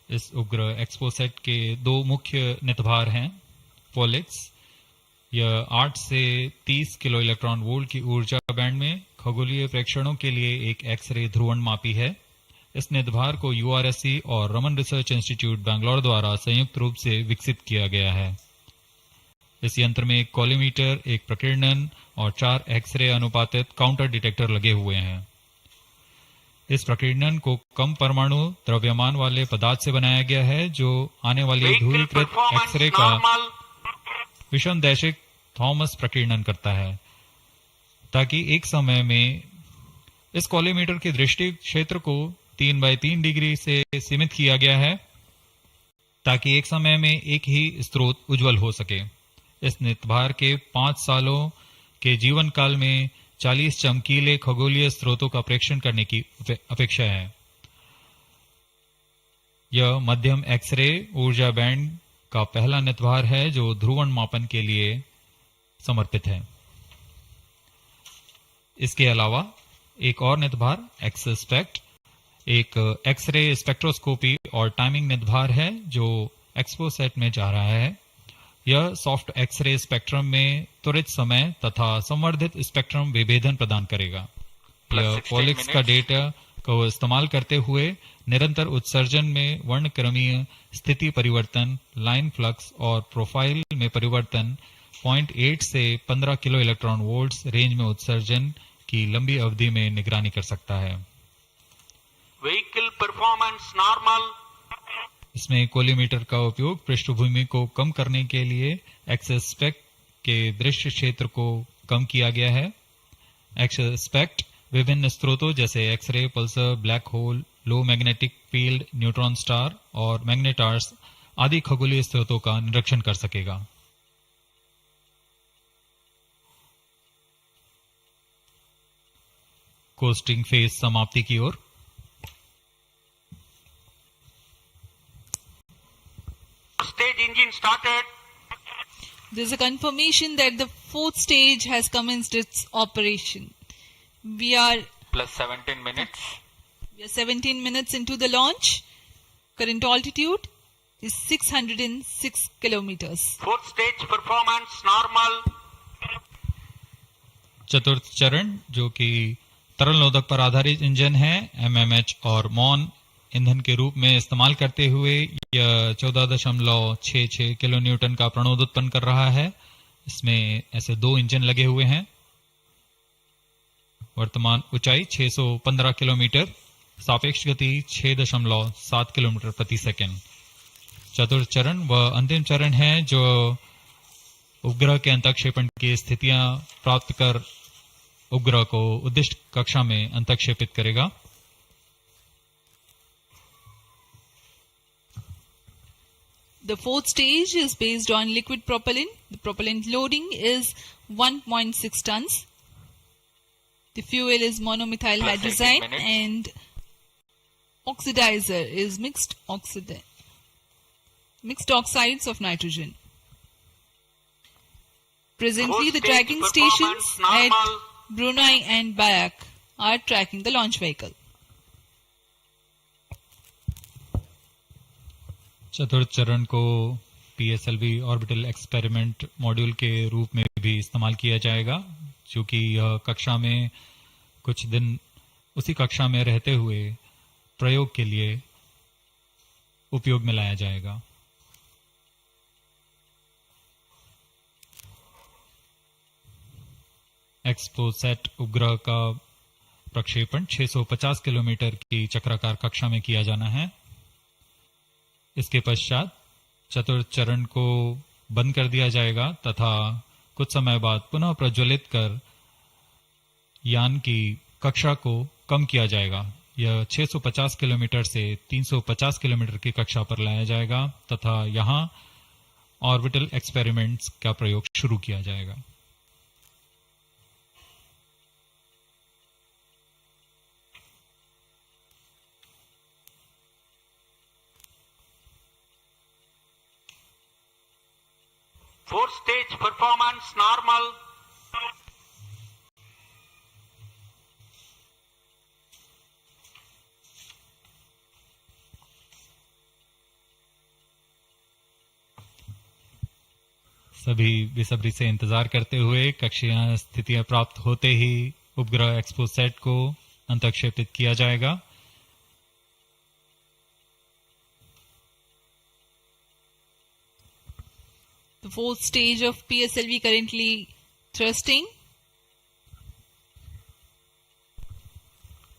इस उपग्रह एक्सपोसैट के दो मुख्य नितभार हैं। पोलिक्स, यह 8 से 30 किलो इलेक्ट्रॉन वोल्ट की ऊर्जा बैंड में खगोलीय प्रेक्षणों के लिए एक एक्सरे ध्रुवण मापी है। इस नितभार को यूआरएससी और रमन रिसर्च इंस्टीट्यूट बैंगलोर द्वारा संयुक्त रूप से विकसित किया गया है। इस यंत्र में एक कॉलीमीटर, एक प्रकीर्णन और 4 एक्सरे अनुपातित काउंटर डिटेक्टर लगे हुए हैं। इस प्रकीर्णन को कम परमाणु द्रव्यमान वाले पदार्थ से बनाया गया है, जो आने वाली ध्रुवीकृत एक्सरे का विषमदैशिक थॉमस प्रकीर्णन करता है, ताकि एक समय में इस कॉलीमीटर के दृष्टि क्षेत्र को 3/3 डिग्री से सीमित किया गया है, ताकि एक समय में एक ही स्रोत उज्जवल हो सके। इस नितभार के 5 सालों के जीवन काल में 40 चमकीले खगोलीय स्रोतों का प्रेक्षण करने की अपेक्षा है। यह मध्यम एक्सरे ऊर्जा बैंड का पहला नितभार है जो ध्रुवण मापन के लिए समर्पित है। इसके अलावा एक और नितभार एक्सस्पेक्ट एक एक्सरे स्पेक्ट्रोस्कोपी और टाइमिंग नितभार है जो एक्सपोसैट में जा रहा है। यह सॉफ्ट एक्सरे स्पेक्ट्रम में त्वरित समय तथा संवर्धित स्पेक्ट्रम विभेदन प्रदान करेगा। यह पॉलिक्स का डेटा को इस्तेमाल करते हुए निरंतर उत्सर्जन में वर्णक्रमीय स्थिति परिवर्तन, लाइन फ्लक्स और प्रोफाइल में परिवर्तन, 0.8 से 15 किलो इलेक्ट्रॉन वोल्ट्स रेंज में उत्सर्जन की लंबी अवधि में निगरानी कर सकता है। Vehicle performance normal. इसमें कोलीमीटर का उपयोग पृष्ठभूमि को कम करने के लिए एक्सस्पेक्ट के दृश्य क्षेत्र को कम किया गया है। एक्सस्पेक्ट विभिन्न स्रोतों जैसे एक्सरे, पल्सर, ब्लैक होल, लो मैग्नेटिक फील्ड, न्यूट्रॉन स्टार और मैग्नेटार्स आदि खगोलीय स्रोतों का निरीक्षण कर सकेगा। कोस्टिंग फेज समाप्ति की ओर। Stage engine started. There's a confirmation that the 4th stage has commenced its operation. We are plus 17 minutes. We are 17 minutes into the launch. Current altitude is 606 kilometers. 4th stage performance normal. चतुर्थ चरण जो कि तरल नोदक पर आधारित engine है, MMH और मॉन ईंधन के रूप में इस्तेमाल करते हुए यह 14.66 किलो न्यूटन का प्रणोद उत्पन्न कर रहा है। इसमें ऐसे 2 इंजन लगे हुए हैं। वर्तमान ऊंचाई 615 किलोमीटर, सापेक्ष गति 6.7 किलोमीटर प्रति सेकंड। चतुर्थ चरण वह अंतिम चरण है जो उपग्रह के अंतक्षेपण की स्थितियां प्राप्त कर उपग्रह को उद्दिष्ट कक्षा में अंतक्षेपित करेगा। The 4th stage is based on liquid propellant. The propellant loading is 1.6 tons. The fuel is monomethyl hydrazine and oxidizer is mixed oxides of nitrogen. Presently, the tracking stations at Brunei and Bayak are tracking the launch vehicle. चतुर्थ चरण को PSLV orbital experiment module के रूप में भी इस्तेमाल किया जाएगा, जो कि यह कक्षा में कुछ दिन उसी कक्षा में रहते हुए प्रयोग के लिए उपयोग में लाया जाएगा। एक्सपोसैट उपग्रह का प्रक्षेपण 650 किलोमीटर की चक्राकार कक्षा में किया जाना है। इसके पश्चात चतुर्थ चरण को बंद कर दिया जाएगा तथा कुछ समय बाद पुनः प्रज्वलित कर यान की कक्षा को कम किया जाएगा। यह 650 किलोमीटर से 350 किलोमीटर की कक्षा पर लाया जाएगा तथा यहां ऑर्बिटल एक्सपेरिमेंट्स का प्रयोग शुरू किया जाएगा। 4-stage performance normal. सभी बेसब्री से इंतजार करते हुए कक्षीय स्थितियां प्राप्त होते ही उपग्रह एक्सपोसैट को अंतक्षेपित किया जाएगा। The fourth stage of PSLV currently thrusting.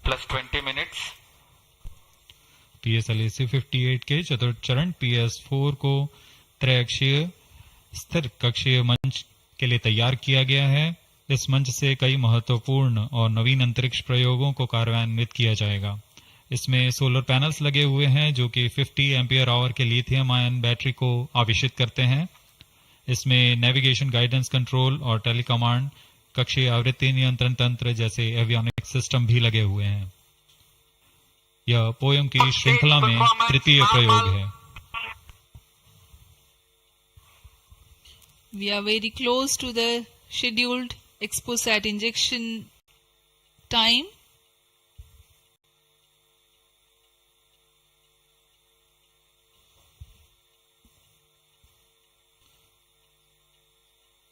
Plus 20 minutes. PSLV-C58 के चतुर्थ चरण PS4 को त्रैअक्षीय स्थिर कक्षीय मंच के लिए तैयार किया गया है। इस मंच से कई महत्वपूर्ण और नवीन अंतरिक्ष प्रयोगों को कार्यान्वित किया जाएगा। इसमें सोलर पैनल्स लगे हुए हैं जो कि 50 एम्पियर आवर के लिथियम आयन बैटरी को आवेशित करते हैं। इसमें नेविगेशन गाइडेंस कंट्रोल और टेलीकमांड कक्षीय आवृत्ति नियंत्रण तंत्र जैसे एवियोनिक सिस्टम भी लगे हुए हैं। यह पोयम की श्रृंखला में तृतीय प्रयोग है। We are very close to the scheduled XPoSat injection time.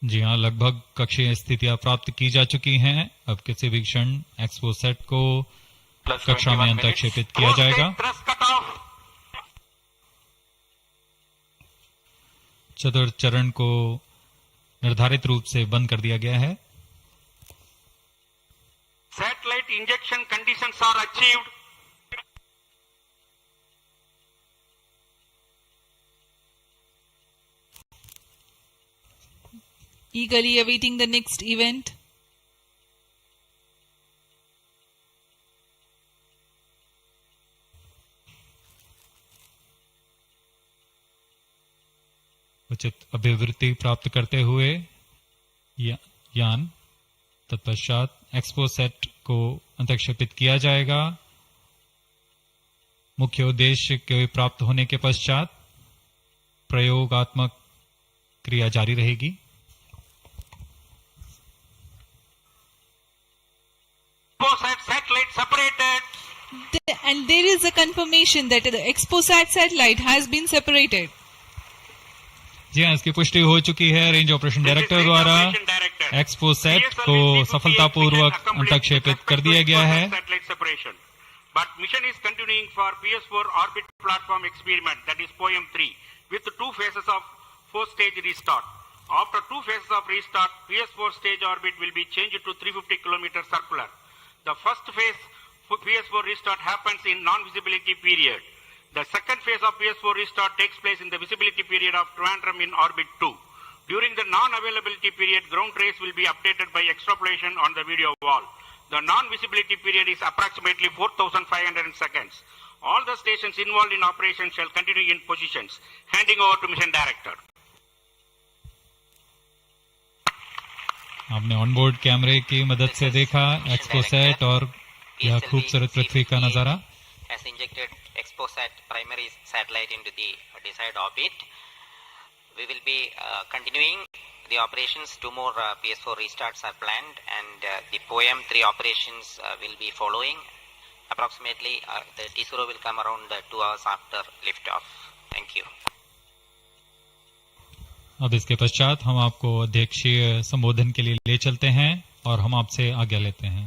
जी हाँ, लगभग कक्षीय स्थितियां प्राप्त की जा चुकी हैं। अब किसी भी क्षण एक्सपोसैट को कक्षा में अंतक्षेपित किया जाएगा। चतुर्थ चरण को निर्धारित रूप से बंद कर दिया गया है। Satellite injection conditions are achieved. Eagerly awaiting the next event. उचित अभिवृत्ति प्राप्त करते हुए यान तत्पश्चात एक्सपोसैट को अंतक्षेपित किया जाएगा। मुख्य उद्देश्य के प्राप्त होने के पश्चात प्रयोगात्मक क्रिया जारी रहेगी। Satellite separated. And there is a confirmation that the XPoSat satellite has been separated. जी हाँ, इसकी पुष्टि हो चुकी है रेंज ऑपरेशन डायरेक्टर द्वारा। एक्सपोसैट को सफलतापूर्वक अंतक्षेपित कर दिया गया है। But mission is continuing for PS4 orbit platform experiment, that is POEM 3, with 2 phases of 4-stage restart. After 2 phases of restart, PS4 stage orbit will be changed to 350 km circular. The first phase for PS4 restart happens in non-visibility period. The second phase of PS4 restart takes place in the visibility period of Trivandrum in orbit 2. During the non-availability period, ground trace will be updated by extrapolation on the video wall. The non-visibility period is approximately 4,500 seconds. All the stations involved in operation shall continue in positions. Handing over to Mission Director. आपने onboard कैमरे की मदद से देखा XPoSat और यह खूबसूरत पृथ्वी का नजारा। Has injected XPoSat primary satellite into the desired orbit. We will be continuing the operations. 2 more PS4 restarts are planned, and the POEM 3 operations will be following. Approximately, the T0 will come around 2 hours after liftoff. Thank you. अब इसके पश्चात हम आपको अध्यक्षीय संबोधन के लिए ले चलते हैं और हम आपसे आज्ञा लेते हैं।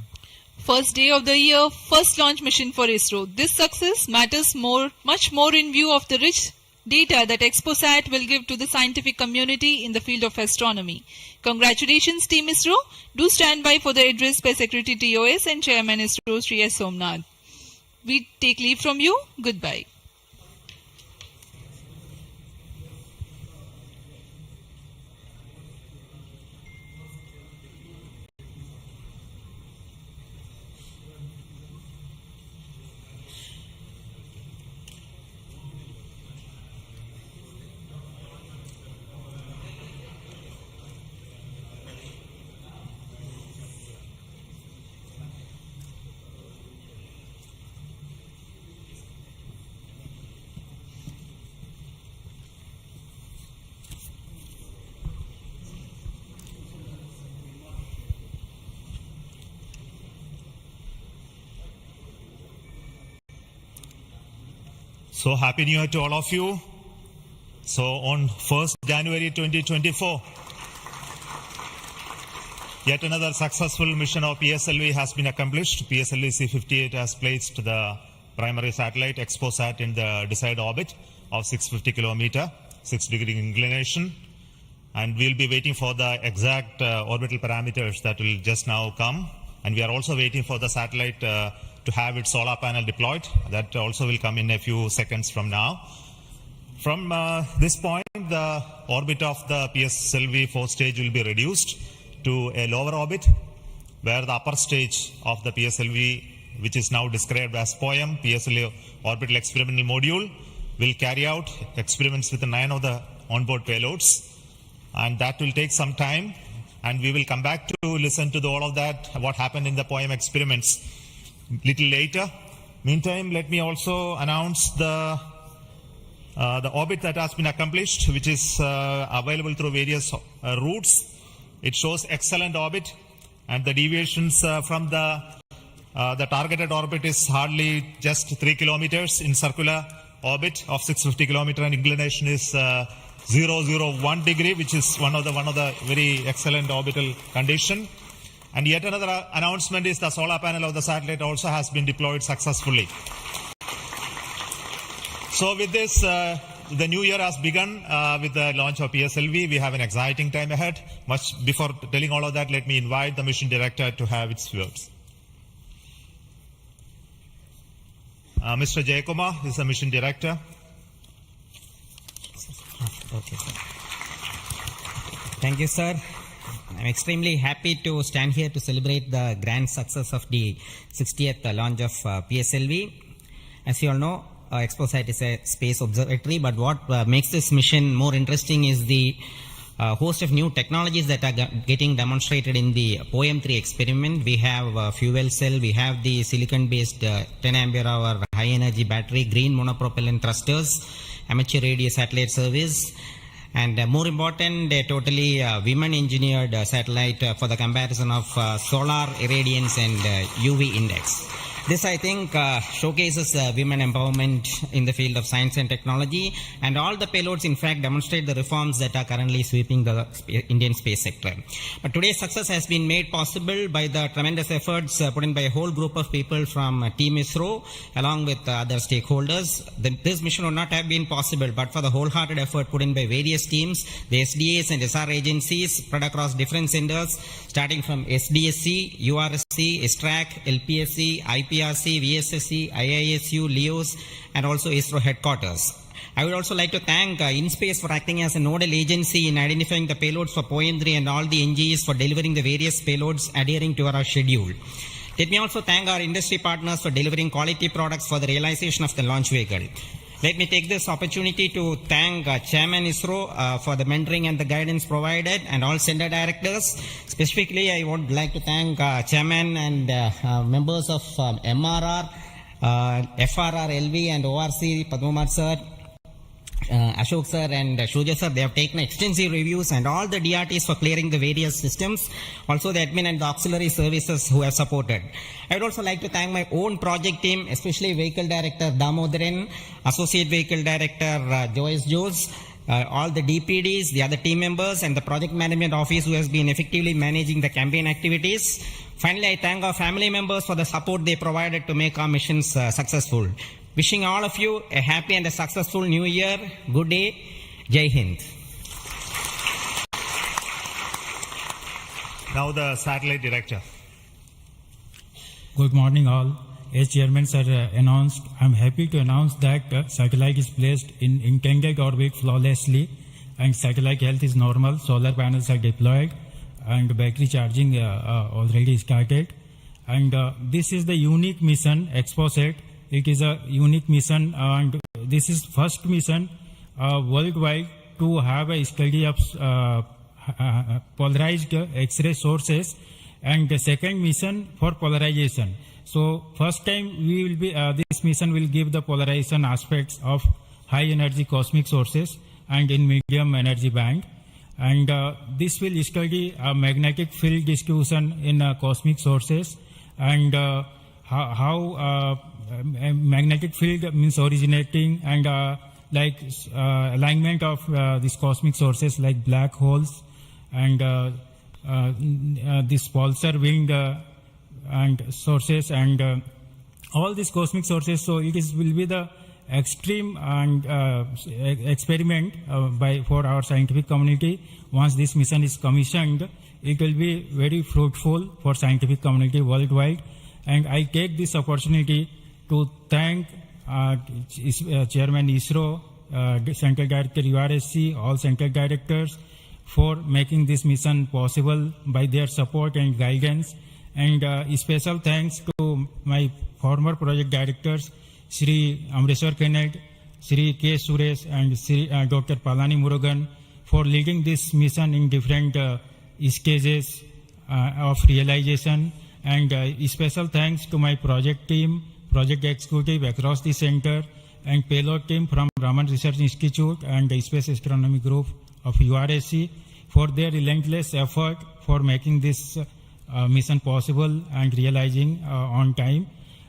First day of the year, first launch mission for ISRO. This success matters much more in view of the rich data that XPoSat will give to the scientific community in the field of astronomy. Congratulations, Team ISRO. Do stand by for the address by Secretary TOS and Chairman ISRO, Sri S. Somnath. We take leave from you. Goodbye. So happy New Year to all of you. So on 1st January 2024, yet another successful mission of PSLV has been accomplished. PSLV-C58 has placed the primary satellite XPoSat in the desired orbit of 650 kilometer, 6-degree inclination. And we'll be waiting for the exact orbital parameters that will just now come. And we are also waiting for the satellite to have its solar panel deployed. That also will come in a few seconds from now. From this point, the orbit of the PSLV 4 stage will be reduced to a lower orbit, where the upper stage of the PSLV, which is now described as POEM, PSLV Orbital Experimental Module, will carry out experiments with 9 of the onboard payloads. And that will take some time, and we will come back to listen to all of that, what happened in the POEM experiments little later. Meantime, let me also announce the orbit that has been accomplished, which is available through various routes. It shows excellent orbit, and the deviations from the targeted orbit is hardly just 3 kilometers in circular orbit of 650 kilometer, and inclination is 001 degree, which is one of the very excellent orbital condition. And yet another announcement is the solar panel of the satellite also has been deployed successfully. So with this, the new year has begun with the launch of PSLV. We have an exciting time ahead. Much before telling all of that, let me invite the mission director to have its words. Mr. Jayakumar is the mission director. Okay, sir. Thank you, sir. I'm extremely happy to stand here to celebrate the grand success of the 60th launch of PSLV. As you all know, XPoSat is a space observatory, but what makes this mission more interesting is the host of new technologies that are getting demonstrated in the POEM-3 experiment. We have fuel cell, we have the silicon-based 10 ampere hour high energy battery, green monopropellant thrusters, amateur radio satellite service, and more important, a totally women-engineered satellite for the comparison of solar irradiance and UV index. This, I think, showcases women empowerment in the field of science and technology, and all the payloads, in fact, demonstrate the reforms that are currently sweeping the Indian space sector. But today's success has been made possible by the tremendous efforts put in by a whole group of people from Team ISRO, along with other stakeholders. This mission would not have been possible but for the wholehearted effort put in by various teams, the SDS and SHAR agencies spread across different centers, starting from SDSC, URSC, STRAC, LPSC, IPRC, VSSC, IISU, LEOS, and also ISRO headquarters. I would also like to thank InSpace for acting as a nodal agency in identifying the payloads for POEM-3 and all the NGEs for delivering the various payloads adhering to our schedule. Let me also thank our industry partners for delivering quality products for the realization of the launch vehicle. Let me take this opportunity to thank Chairman ISRO for the mentoring and the guidance provided, and all center directors. Specifically, I would like to thank Chairman and members of MRR, FRR, LV, and ORC, Padmamar sir, Ashok sir and Shuja sir. They have taken extensive reviews, and all the DRTs for clearing the various systems, also the admin and the auxiliary services who have supported. I would also like to thank my own project team, especially Vehicle Director Damodaran, Associate Vehicle Director Joyce Jose, all the DPDs, the other team members, and the Project Management Office who has been effectively managing the campaign activities. Finally, I thank our family members for the support they provided to make our missions successful. Wishing all of you a happy and a successful new year. Good day. Jai Hind. Now the satellite director. Good morning all. As Chairman sir announced, I am happy to announce that satellite is placed in intended orbit flawlessly, and satellite health is normal, solar panels are deployed, and battery charging already started. And this is the unique mission, XPoSat. It is a unique mission, and this is first mission worldwide to have a study of polarized X-ray sources, and the second mission for polarization. So first time we will be this mission will give the polarization aspects of high energy cosmic sources and in medium energy band, and this will study magnetic field distribution in cosmic sources, and how magnetic field means originating and alignment of these cosmic sources like black holes and this pulsar wind and sources and all these cosmic sources. So it will be the extreme and experiment for our scientific community. Once this mission is commissioned, it will be very fruitful for scientific community worldwide. And I take this opportunity to thank Chairman ISRO, Central Director URSC, all Central Directors for making this mission possible by their support and guidance. And special thanks to my former project directors, Shri Amreshwar Kenneth, Shri K. Suresh and Shri Dr. Palani Murugan for leading this mission in different stages of realization. And special thanks to my project team, project executive across the center, and payload team from Raman Research Institute and the Space Astronomy Group of URSC for their relentless effort for making this mission possible and realizing on time.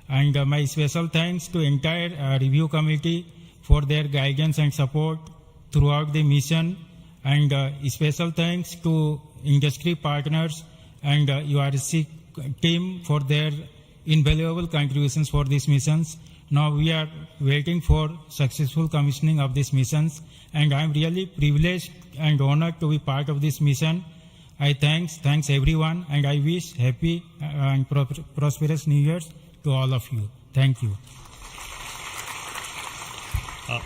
And my special thanks to entire review committee for their guidance and support throughout the mission. And special thanks to industry partners and URSC team for their invaluable contributions for these missions. Now we are waiting for successful commissioning of these missions, and I am really privileged and honored to be part of this mission. I thanks everyone, and I wish happy and prosperous New Year's to all of you. Thank you.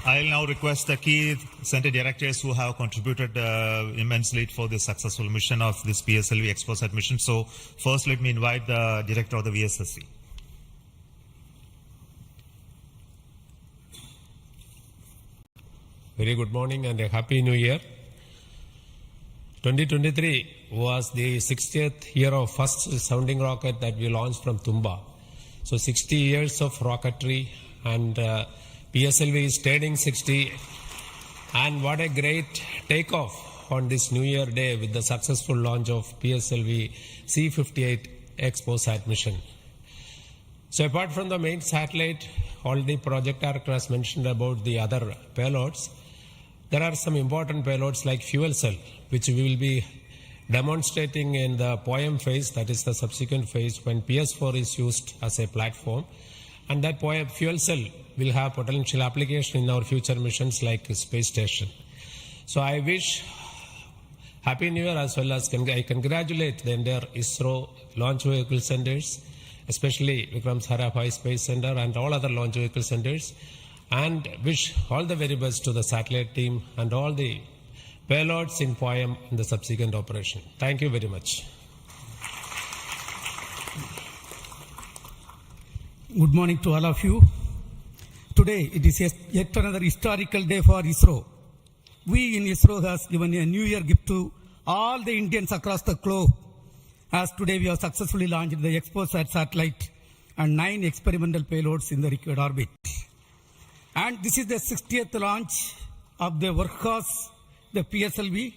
I'll now request the key center directors who have contributed immensely for the successful mission of this PSLV XPoSat mission. So first let me invite the director of the VSSC. Very good morning and a happy new year. 2023 was the 60th year of first sounding rocket that we launched from Tumba. So 60 years of rocketry, and PSLV is turning 60. And what a great takeoff on this New Year day with the successful launch of PSLV-C58 XPoSat mission. So apart from the main satellite, all the project director has mentioned about the other payloads. There are some important payloads like fuel cell, which we will be demonstrating in the POEM phase, that is the subsequent phase when PS4 is used as a platform. And that POEM fuel cell will have potential application in our future missions like space station. So I wish Happy New Year, as well as I congratulate the entire ISRO launch vehicle centers, especially Vikram Sarabhai Space Center and all other launch vehicle centers, and wish all the very best to the satellite team and all the payloads in POEM in the subsequent operation. Thank you very much. Good morning to all of you. Today it is yet another historical day for ISRO. We in ISRO has given a New Year gift to all the Indians across the globe, as today we have successfully launched the XPoSat satellite and 9 experimental payloads in the required orbit. And this is the 60th launch of the workhorse, the PSLV.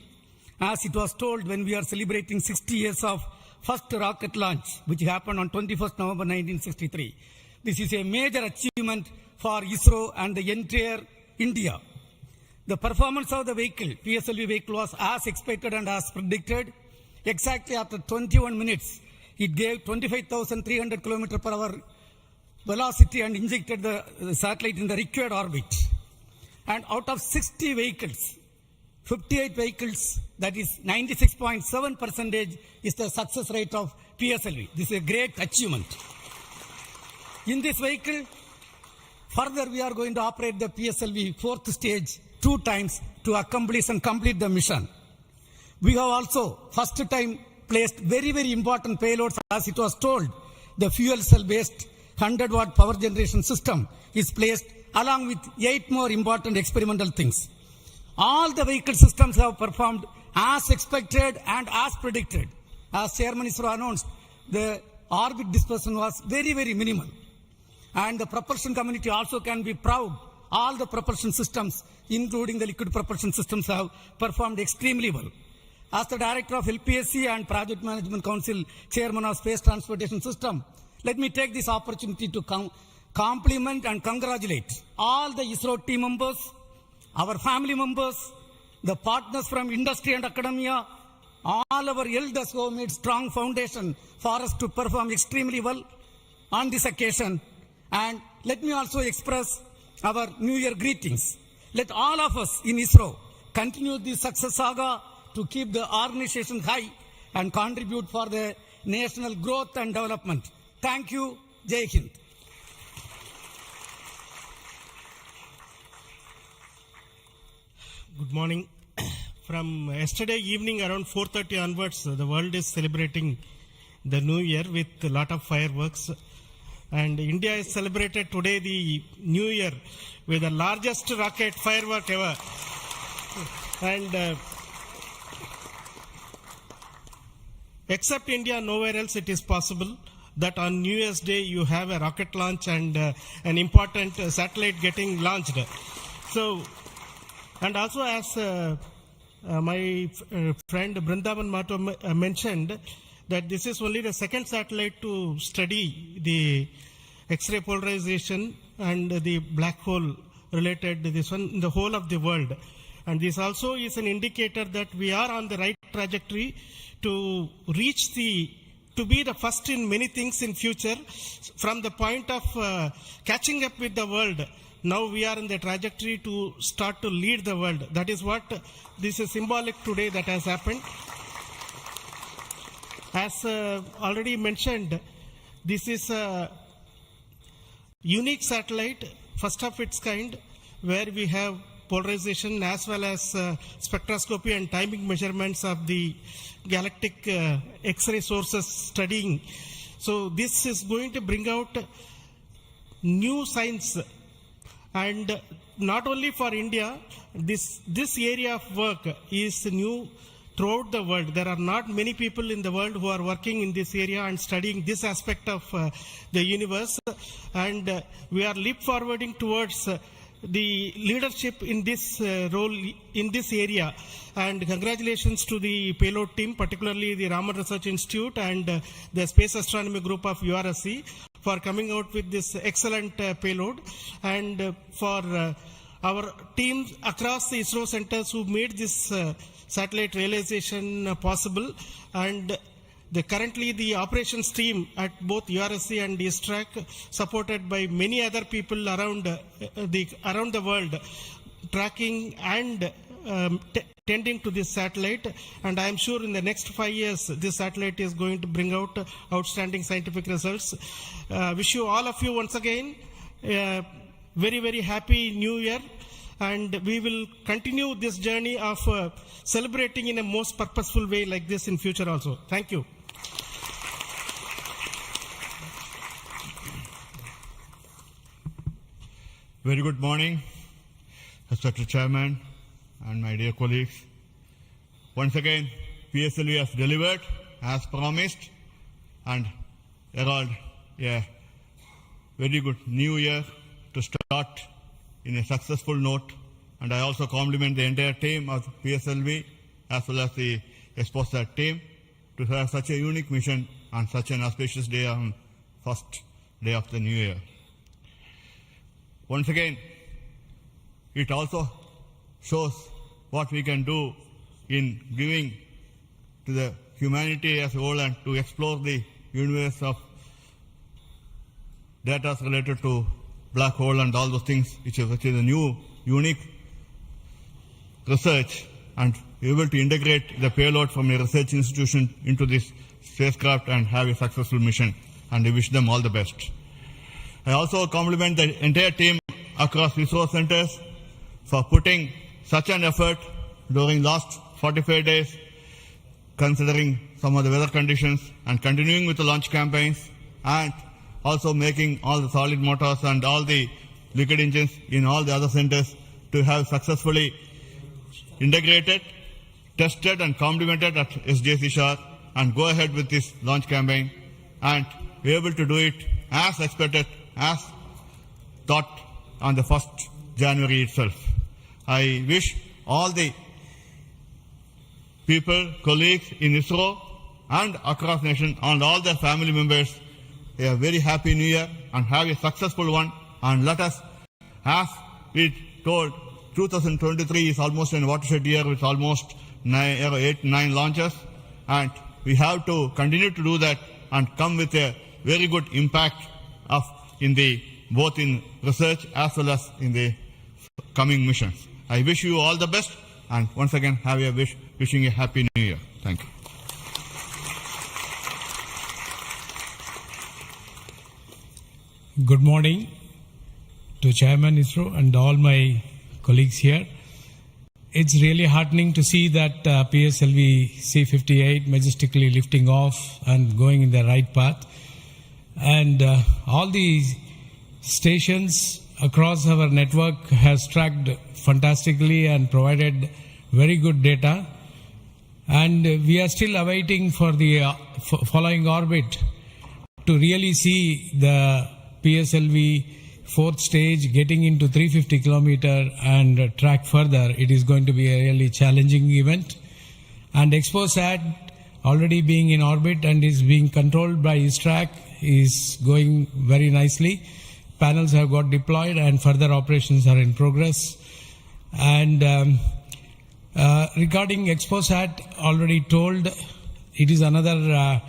As it was told when we are celebrating 60 years of first rocket launch, which happened on 21st November 1963. This is a major achievement for ISRO and the entire India. The performance of the vehicle, PSLV vehicle, was as expected and as predicted. Exactly after 21 minutes, it gave 25,300 km/h velocity and injected the satellite in the required orbit. And out of 60 vehicles, 58 vehicles, that is 96.7% is the success rate of PSLV. This is a great achievement. In this vehicle, further we are going to operate the PSLV 4th stage 2 times to accomplish and complete the mission. We have also first time placed very, very important payloads, as it was told. The fuel cell based 100-watt power generation system is placed along with 8 more important experimental things. All the vehicle systems have performed as expected and as predicted. As Chairman ISRO announced, the orbit dispersion was very, very minimal. And the propulsion community also can be proud. All the propulsion systems, including the liquid propulsion systems, have performed extremely well. As the Director of LPSC and Project Management Council, Chairman of Space Transportation System, let me take this opportunity to compliment and congratulate all the ISRO team members, our family members, the partners from industry and academia, all our elders who have made strong foundation for us to perform extremely well on this occasion. And let me also express our New Year greetings. Let all of us in ISRO continue this success saga to keep the organization high and contribute for the national growth and development. Thank you. Jai Hind. Good morning. From yesterday evening around 4:30 onwards, the world is celebrating the New Year with a lot of fireworks. And India is celebrated today the New Year with the largest rocket firework ever. And except India, nowhere else it is possible that on New Year's Day you have a rocket launch and an important satellite getting launched. So, and also as my friend Brindavan Mato mentioned, that this is only the second satellite to study the X-ray polarization and the black hole related this one in the whole of the world. And this also is an indicator that we are on the right trajectory to reach to be the first in many things in future. From the point of catching up with the world, now we are in the trajectory to start to lead the world. That is what this is symbolic today that has happened. As already mentioned, this is a unique satellite, first of its kind, where we have polarization as well as spectroscopy and timing measurements of the galactic X-ray sources studying. So this is going to bring out new science, and not only for India, this area of work is new throughout the world. There are not many people in the world who are working in this area and studying this aspect of the universe, and we are leap forwarding towards the leadership in this role in this area. And congratulations to the payload team, particularly the Raman Research Institute and the Space Astronomy Group of URSC for coming out with this excellent payload, and for our teams across the ISRO centers who made this satellite realization possible. And currently the operations team at both URSC and ISTRAC, supported by many other people around the world, tracking and tending to this satellite. And I am sure in the next 5 years this satellite is going to bring out outstanding scientific results. Wish you all of you once again very, very happy New Year, and we will continue this journey of celebrating in a most purposeful way like this in future also. Thank you. Very good morning, Respected Chairman and my dear colleagues. Once again, PSLV has delivered as promised and herald a very good new year to start in a successful note. And I also compliment the entire team of PSLV as well as the XPoSat team to have such a unique mission on such an auspicious day on first day of the new year. Once again, it also shows what we can do in giving to the humanity as a whole and to explore the universe of data related to black hole and all those things, which is a new, unique research, and able to integrate the payload from a research institution into this spacecraft and have a successful mission. And I wish them all the best. I also compliment the entire team across ISRO centers for putting such an effort during last 45 days, considering some of the weather conditions, and continuing with the launch campaigns, and also making all the solid motors and all the liquid engines in all the other centers to have successfully integrated, tested and complemented at SDSC SHAR, and go ahead with this launch campaign and be able to do it as expected, as thought on the 1st January itself. I wish all the people, colleagues in ISRO and across nation and all their family members a very happy new year and have a successful one. And let us, as we told, 2023 is almost a watershed year with almost 8-9 launches, and we have to continue to do that and come with a very good impact of both in research as well as in the coming missions. I wish you all the best, and once again wishing a happy new year. Thank you. Good morning to Chairman ISRO and all my colleagues here. It's really heartening to see that PSLV-C58 majestically lifting off and going in the right path. And all the stations across our network has tracked fantastically and provided very good data. And we are still awaiting for the following orbit to really see the PSLV fourth stage getting into 350 kilometer and track further. It is going to be a really challenging event. And XPoSat already being in orbit and is being controlled by ISTRAC is going very nicely. Panels have got deployed and further operations are in progress. And regarding XPoSat, already told, it is another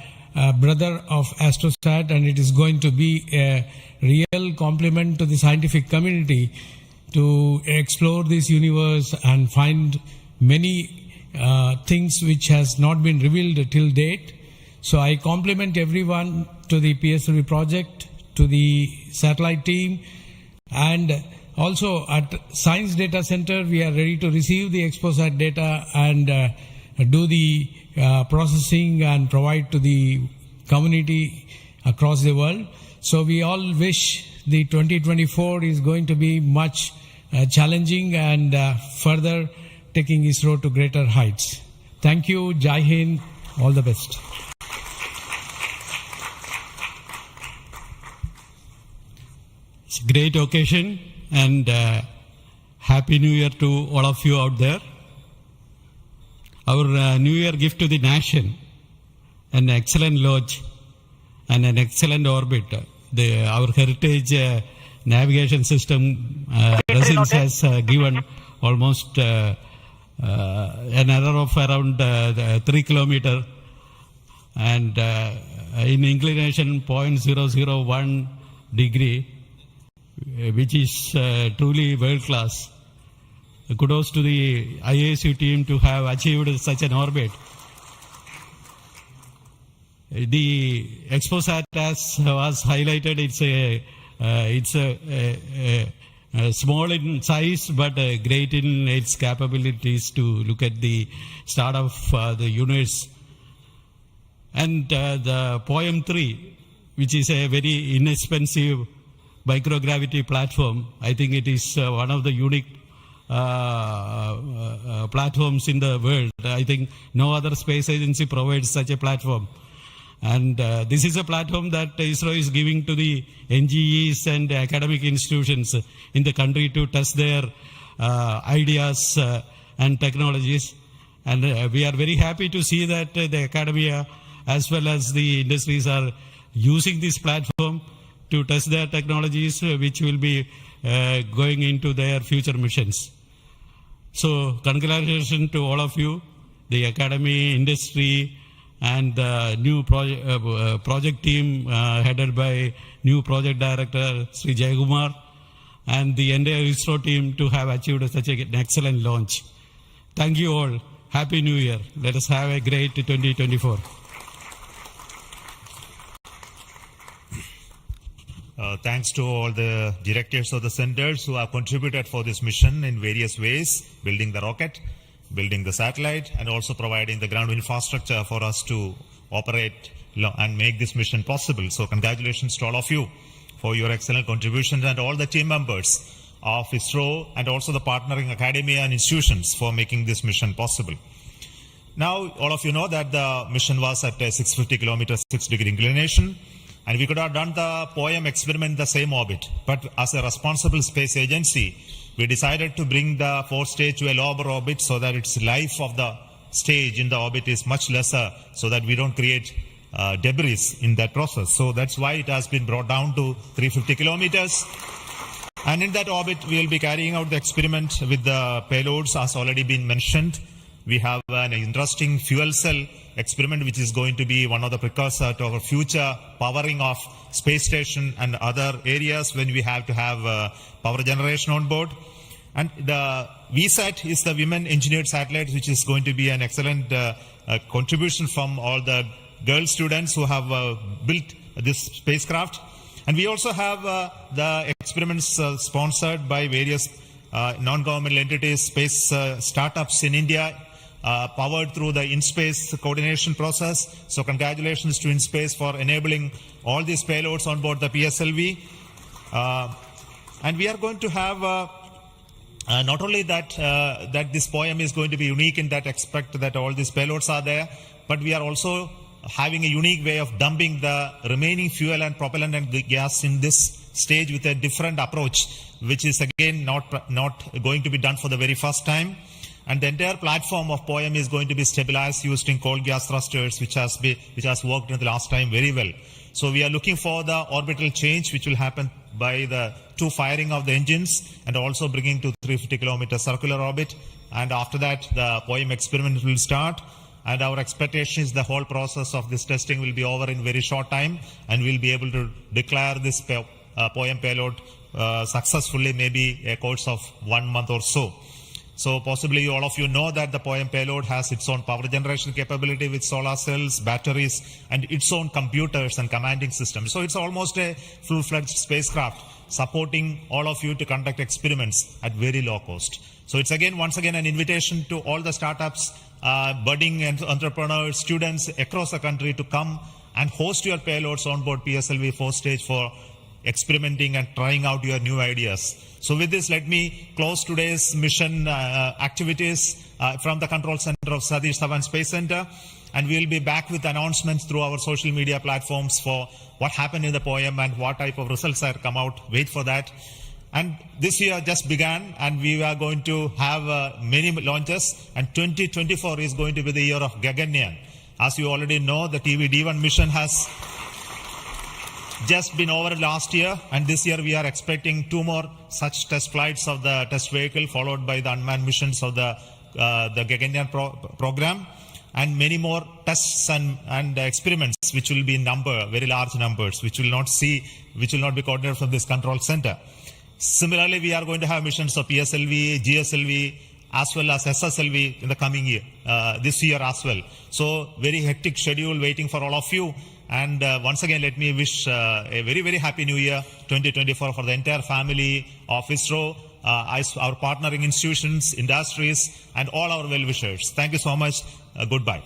brother of AstroSat, and it is going to be a real compliment to the scientific community to explore this universe and find many things which has not been revealed till date. So I compliment everyone to the PSLV project, to the satellite team, and also at Science Data Center we are ready to receive the XPoSat data and do the processing and provide to the community across the world. So we all wish the 2024 is going to be much challenging and further taking ISRO to greater heights. Thank you. Jai Hind. All the best. It's a great occasion, and Happy New Year to all of you out there. Our New Year gift to the nation, an excellent launch and an excellent orbit. Our heritage navigation system Resins has given almost an error of around 3 kilometers and in inclination 0.001 degree, which is truly world class. Kudos to the IASU team to have achieved such an orbit. The XPoSat, as was highlighted, it's a small in size but great in its capabilities to look at the start of the universe. And the POEM-3, which is a very inexpensive microgravity platform, I think it is one of the unique platforms in the world. I think no other space agency provides such a platform. And this is a platform that ISRO is giving to the NGEs and academic institutions in the country to test their ideas and technologies. And we are very happy to see that the academia as well as the industries are using this platform to test their technologies, which will be going into their future missions. So congratulations to all of you, the academy, industry, and the new project team headed by new project director Sri Jayakumar, and the entire ISRO team to have achieved such an excellent launch. Thank you all. Happy New Year. Let us have a great 2024. Thanks to all the directors of the centers who have contributed for this mission in various ways, building the rocket, building the satellite, and also providing the ground infrastructure for us to operate and make this mission possible. So congratulations to all of you for your excellent contributions, and all the team members of ISRO and also the partnering academia and institutions for making this mission possible. Now, all of you know that the mission was at a 650 kilometers, 6-degree inclination, and we could have done the POEM experiment in the same orbit. But as a responsible space agency, we decided to bring the fourth stage to a lower orbit so that its life of the stage in the orbit is much lesser, so that we don't create debris in that process. So that's why it has been brought down to 350 kilometers. And in that orbit, we will be carrying out the experiment with the payloads as already been mentioned. We have an interesting fuel cell experiment, which is going to be one of the precursors to our future powering of space station and other areas when we have to have power generation on board. And the VSAT is the Women Engineered Satellite, which is going to be an excellent contribution from all the girl students who have built this spacecraft. And we also have the experiments sponsored by various non-governmental entities, space startups in India, powered through the in-space coordination process. So congratulations to InSpace for enabling all these payloads on board the PSLV. And we are going to have not only that, that this poem is going to be unique in that aspect that all these payloads are there, but we are also having a unique way of dumping the remaining fuel and propellant and gas in this stage with a different approach, which is again not going to be done for the very first time. And the entire platform of POEM is going to be stabilized using cold gas thrusters, which has worked in the last time very well. So we are looking for the orbital change, which will happen by the two firing of the engines and also bringing to 350 kilometer circular orbit. And after that, the POEM experiment will start. And our expectation is the whole process of this testing will be over in very short time, and we'll be able to declare this POEM payload successfully, maybe a course of 1 month or so. So possibly all of you know that the POEM payload has its own power generation capability with solar cells, batteries, and its own computers and commanding systems. So it's almost a full-fledged spacecraft supporting all of you to conduct experiments at very low cost. So it's once again an invitation to all the startups, budding entrepreneurs, students across the country to come and host your payloads on board PSLV 4 stage for experimenting and trying out your new ideas. So with this, let me close today's mission activities from the control center of Satish Dhawan Space Center. And we'll be back with announcements through our social media platforms for what happened in the POEM and what type of results have come out. Wait for that. And this year just began, and we are going to have many launches, and 2024 is going to be the year of Gaganyaan. As you already know, the TV-D1 mission has just been over last year, and this year we are expecting 2 more such test flights of the test vehicle, followed by the unmanned missions of the Gaganyaan program, and many more tests and experiments, which will be in number, very large numbers, which will not be coordinated from this control center. Similarly, we are going to have missions of PSLV, GSLV, as well as SSLV in the coming year, this year as well. So very hectic schedule waiting for all of you. And once again, let me wish a very, very happy new year 2024 for the entire family of ISRO, our partnering institutions, industries, and all our well-wishers. Thank you so much. Goodbye.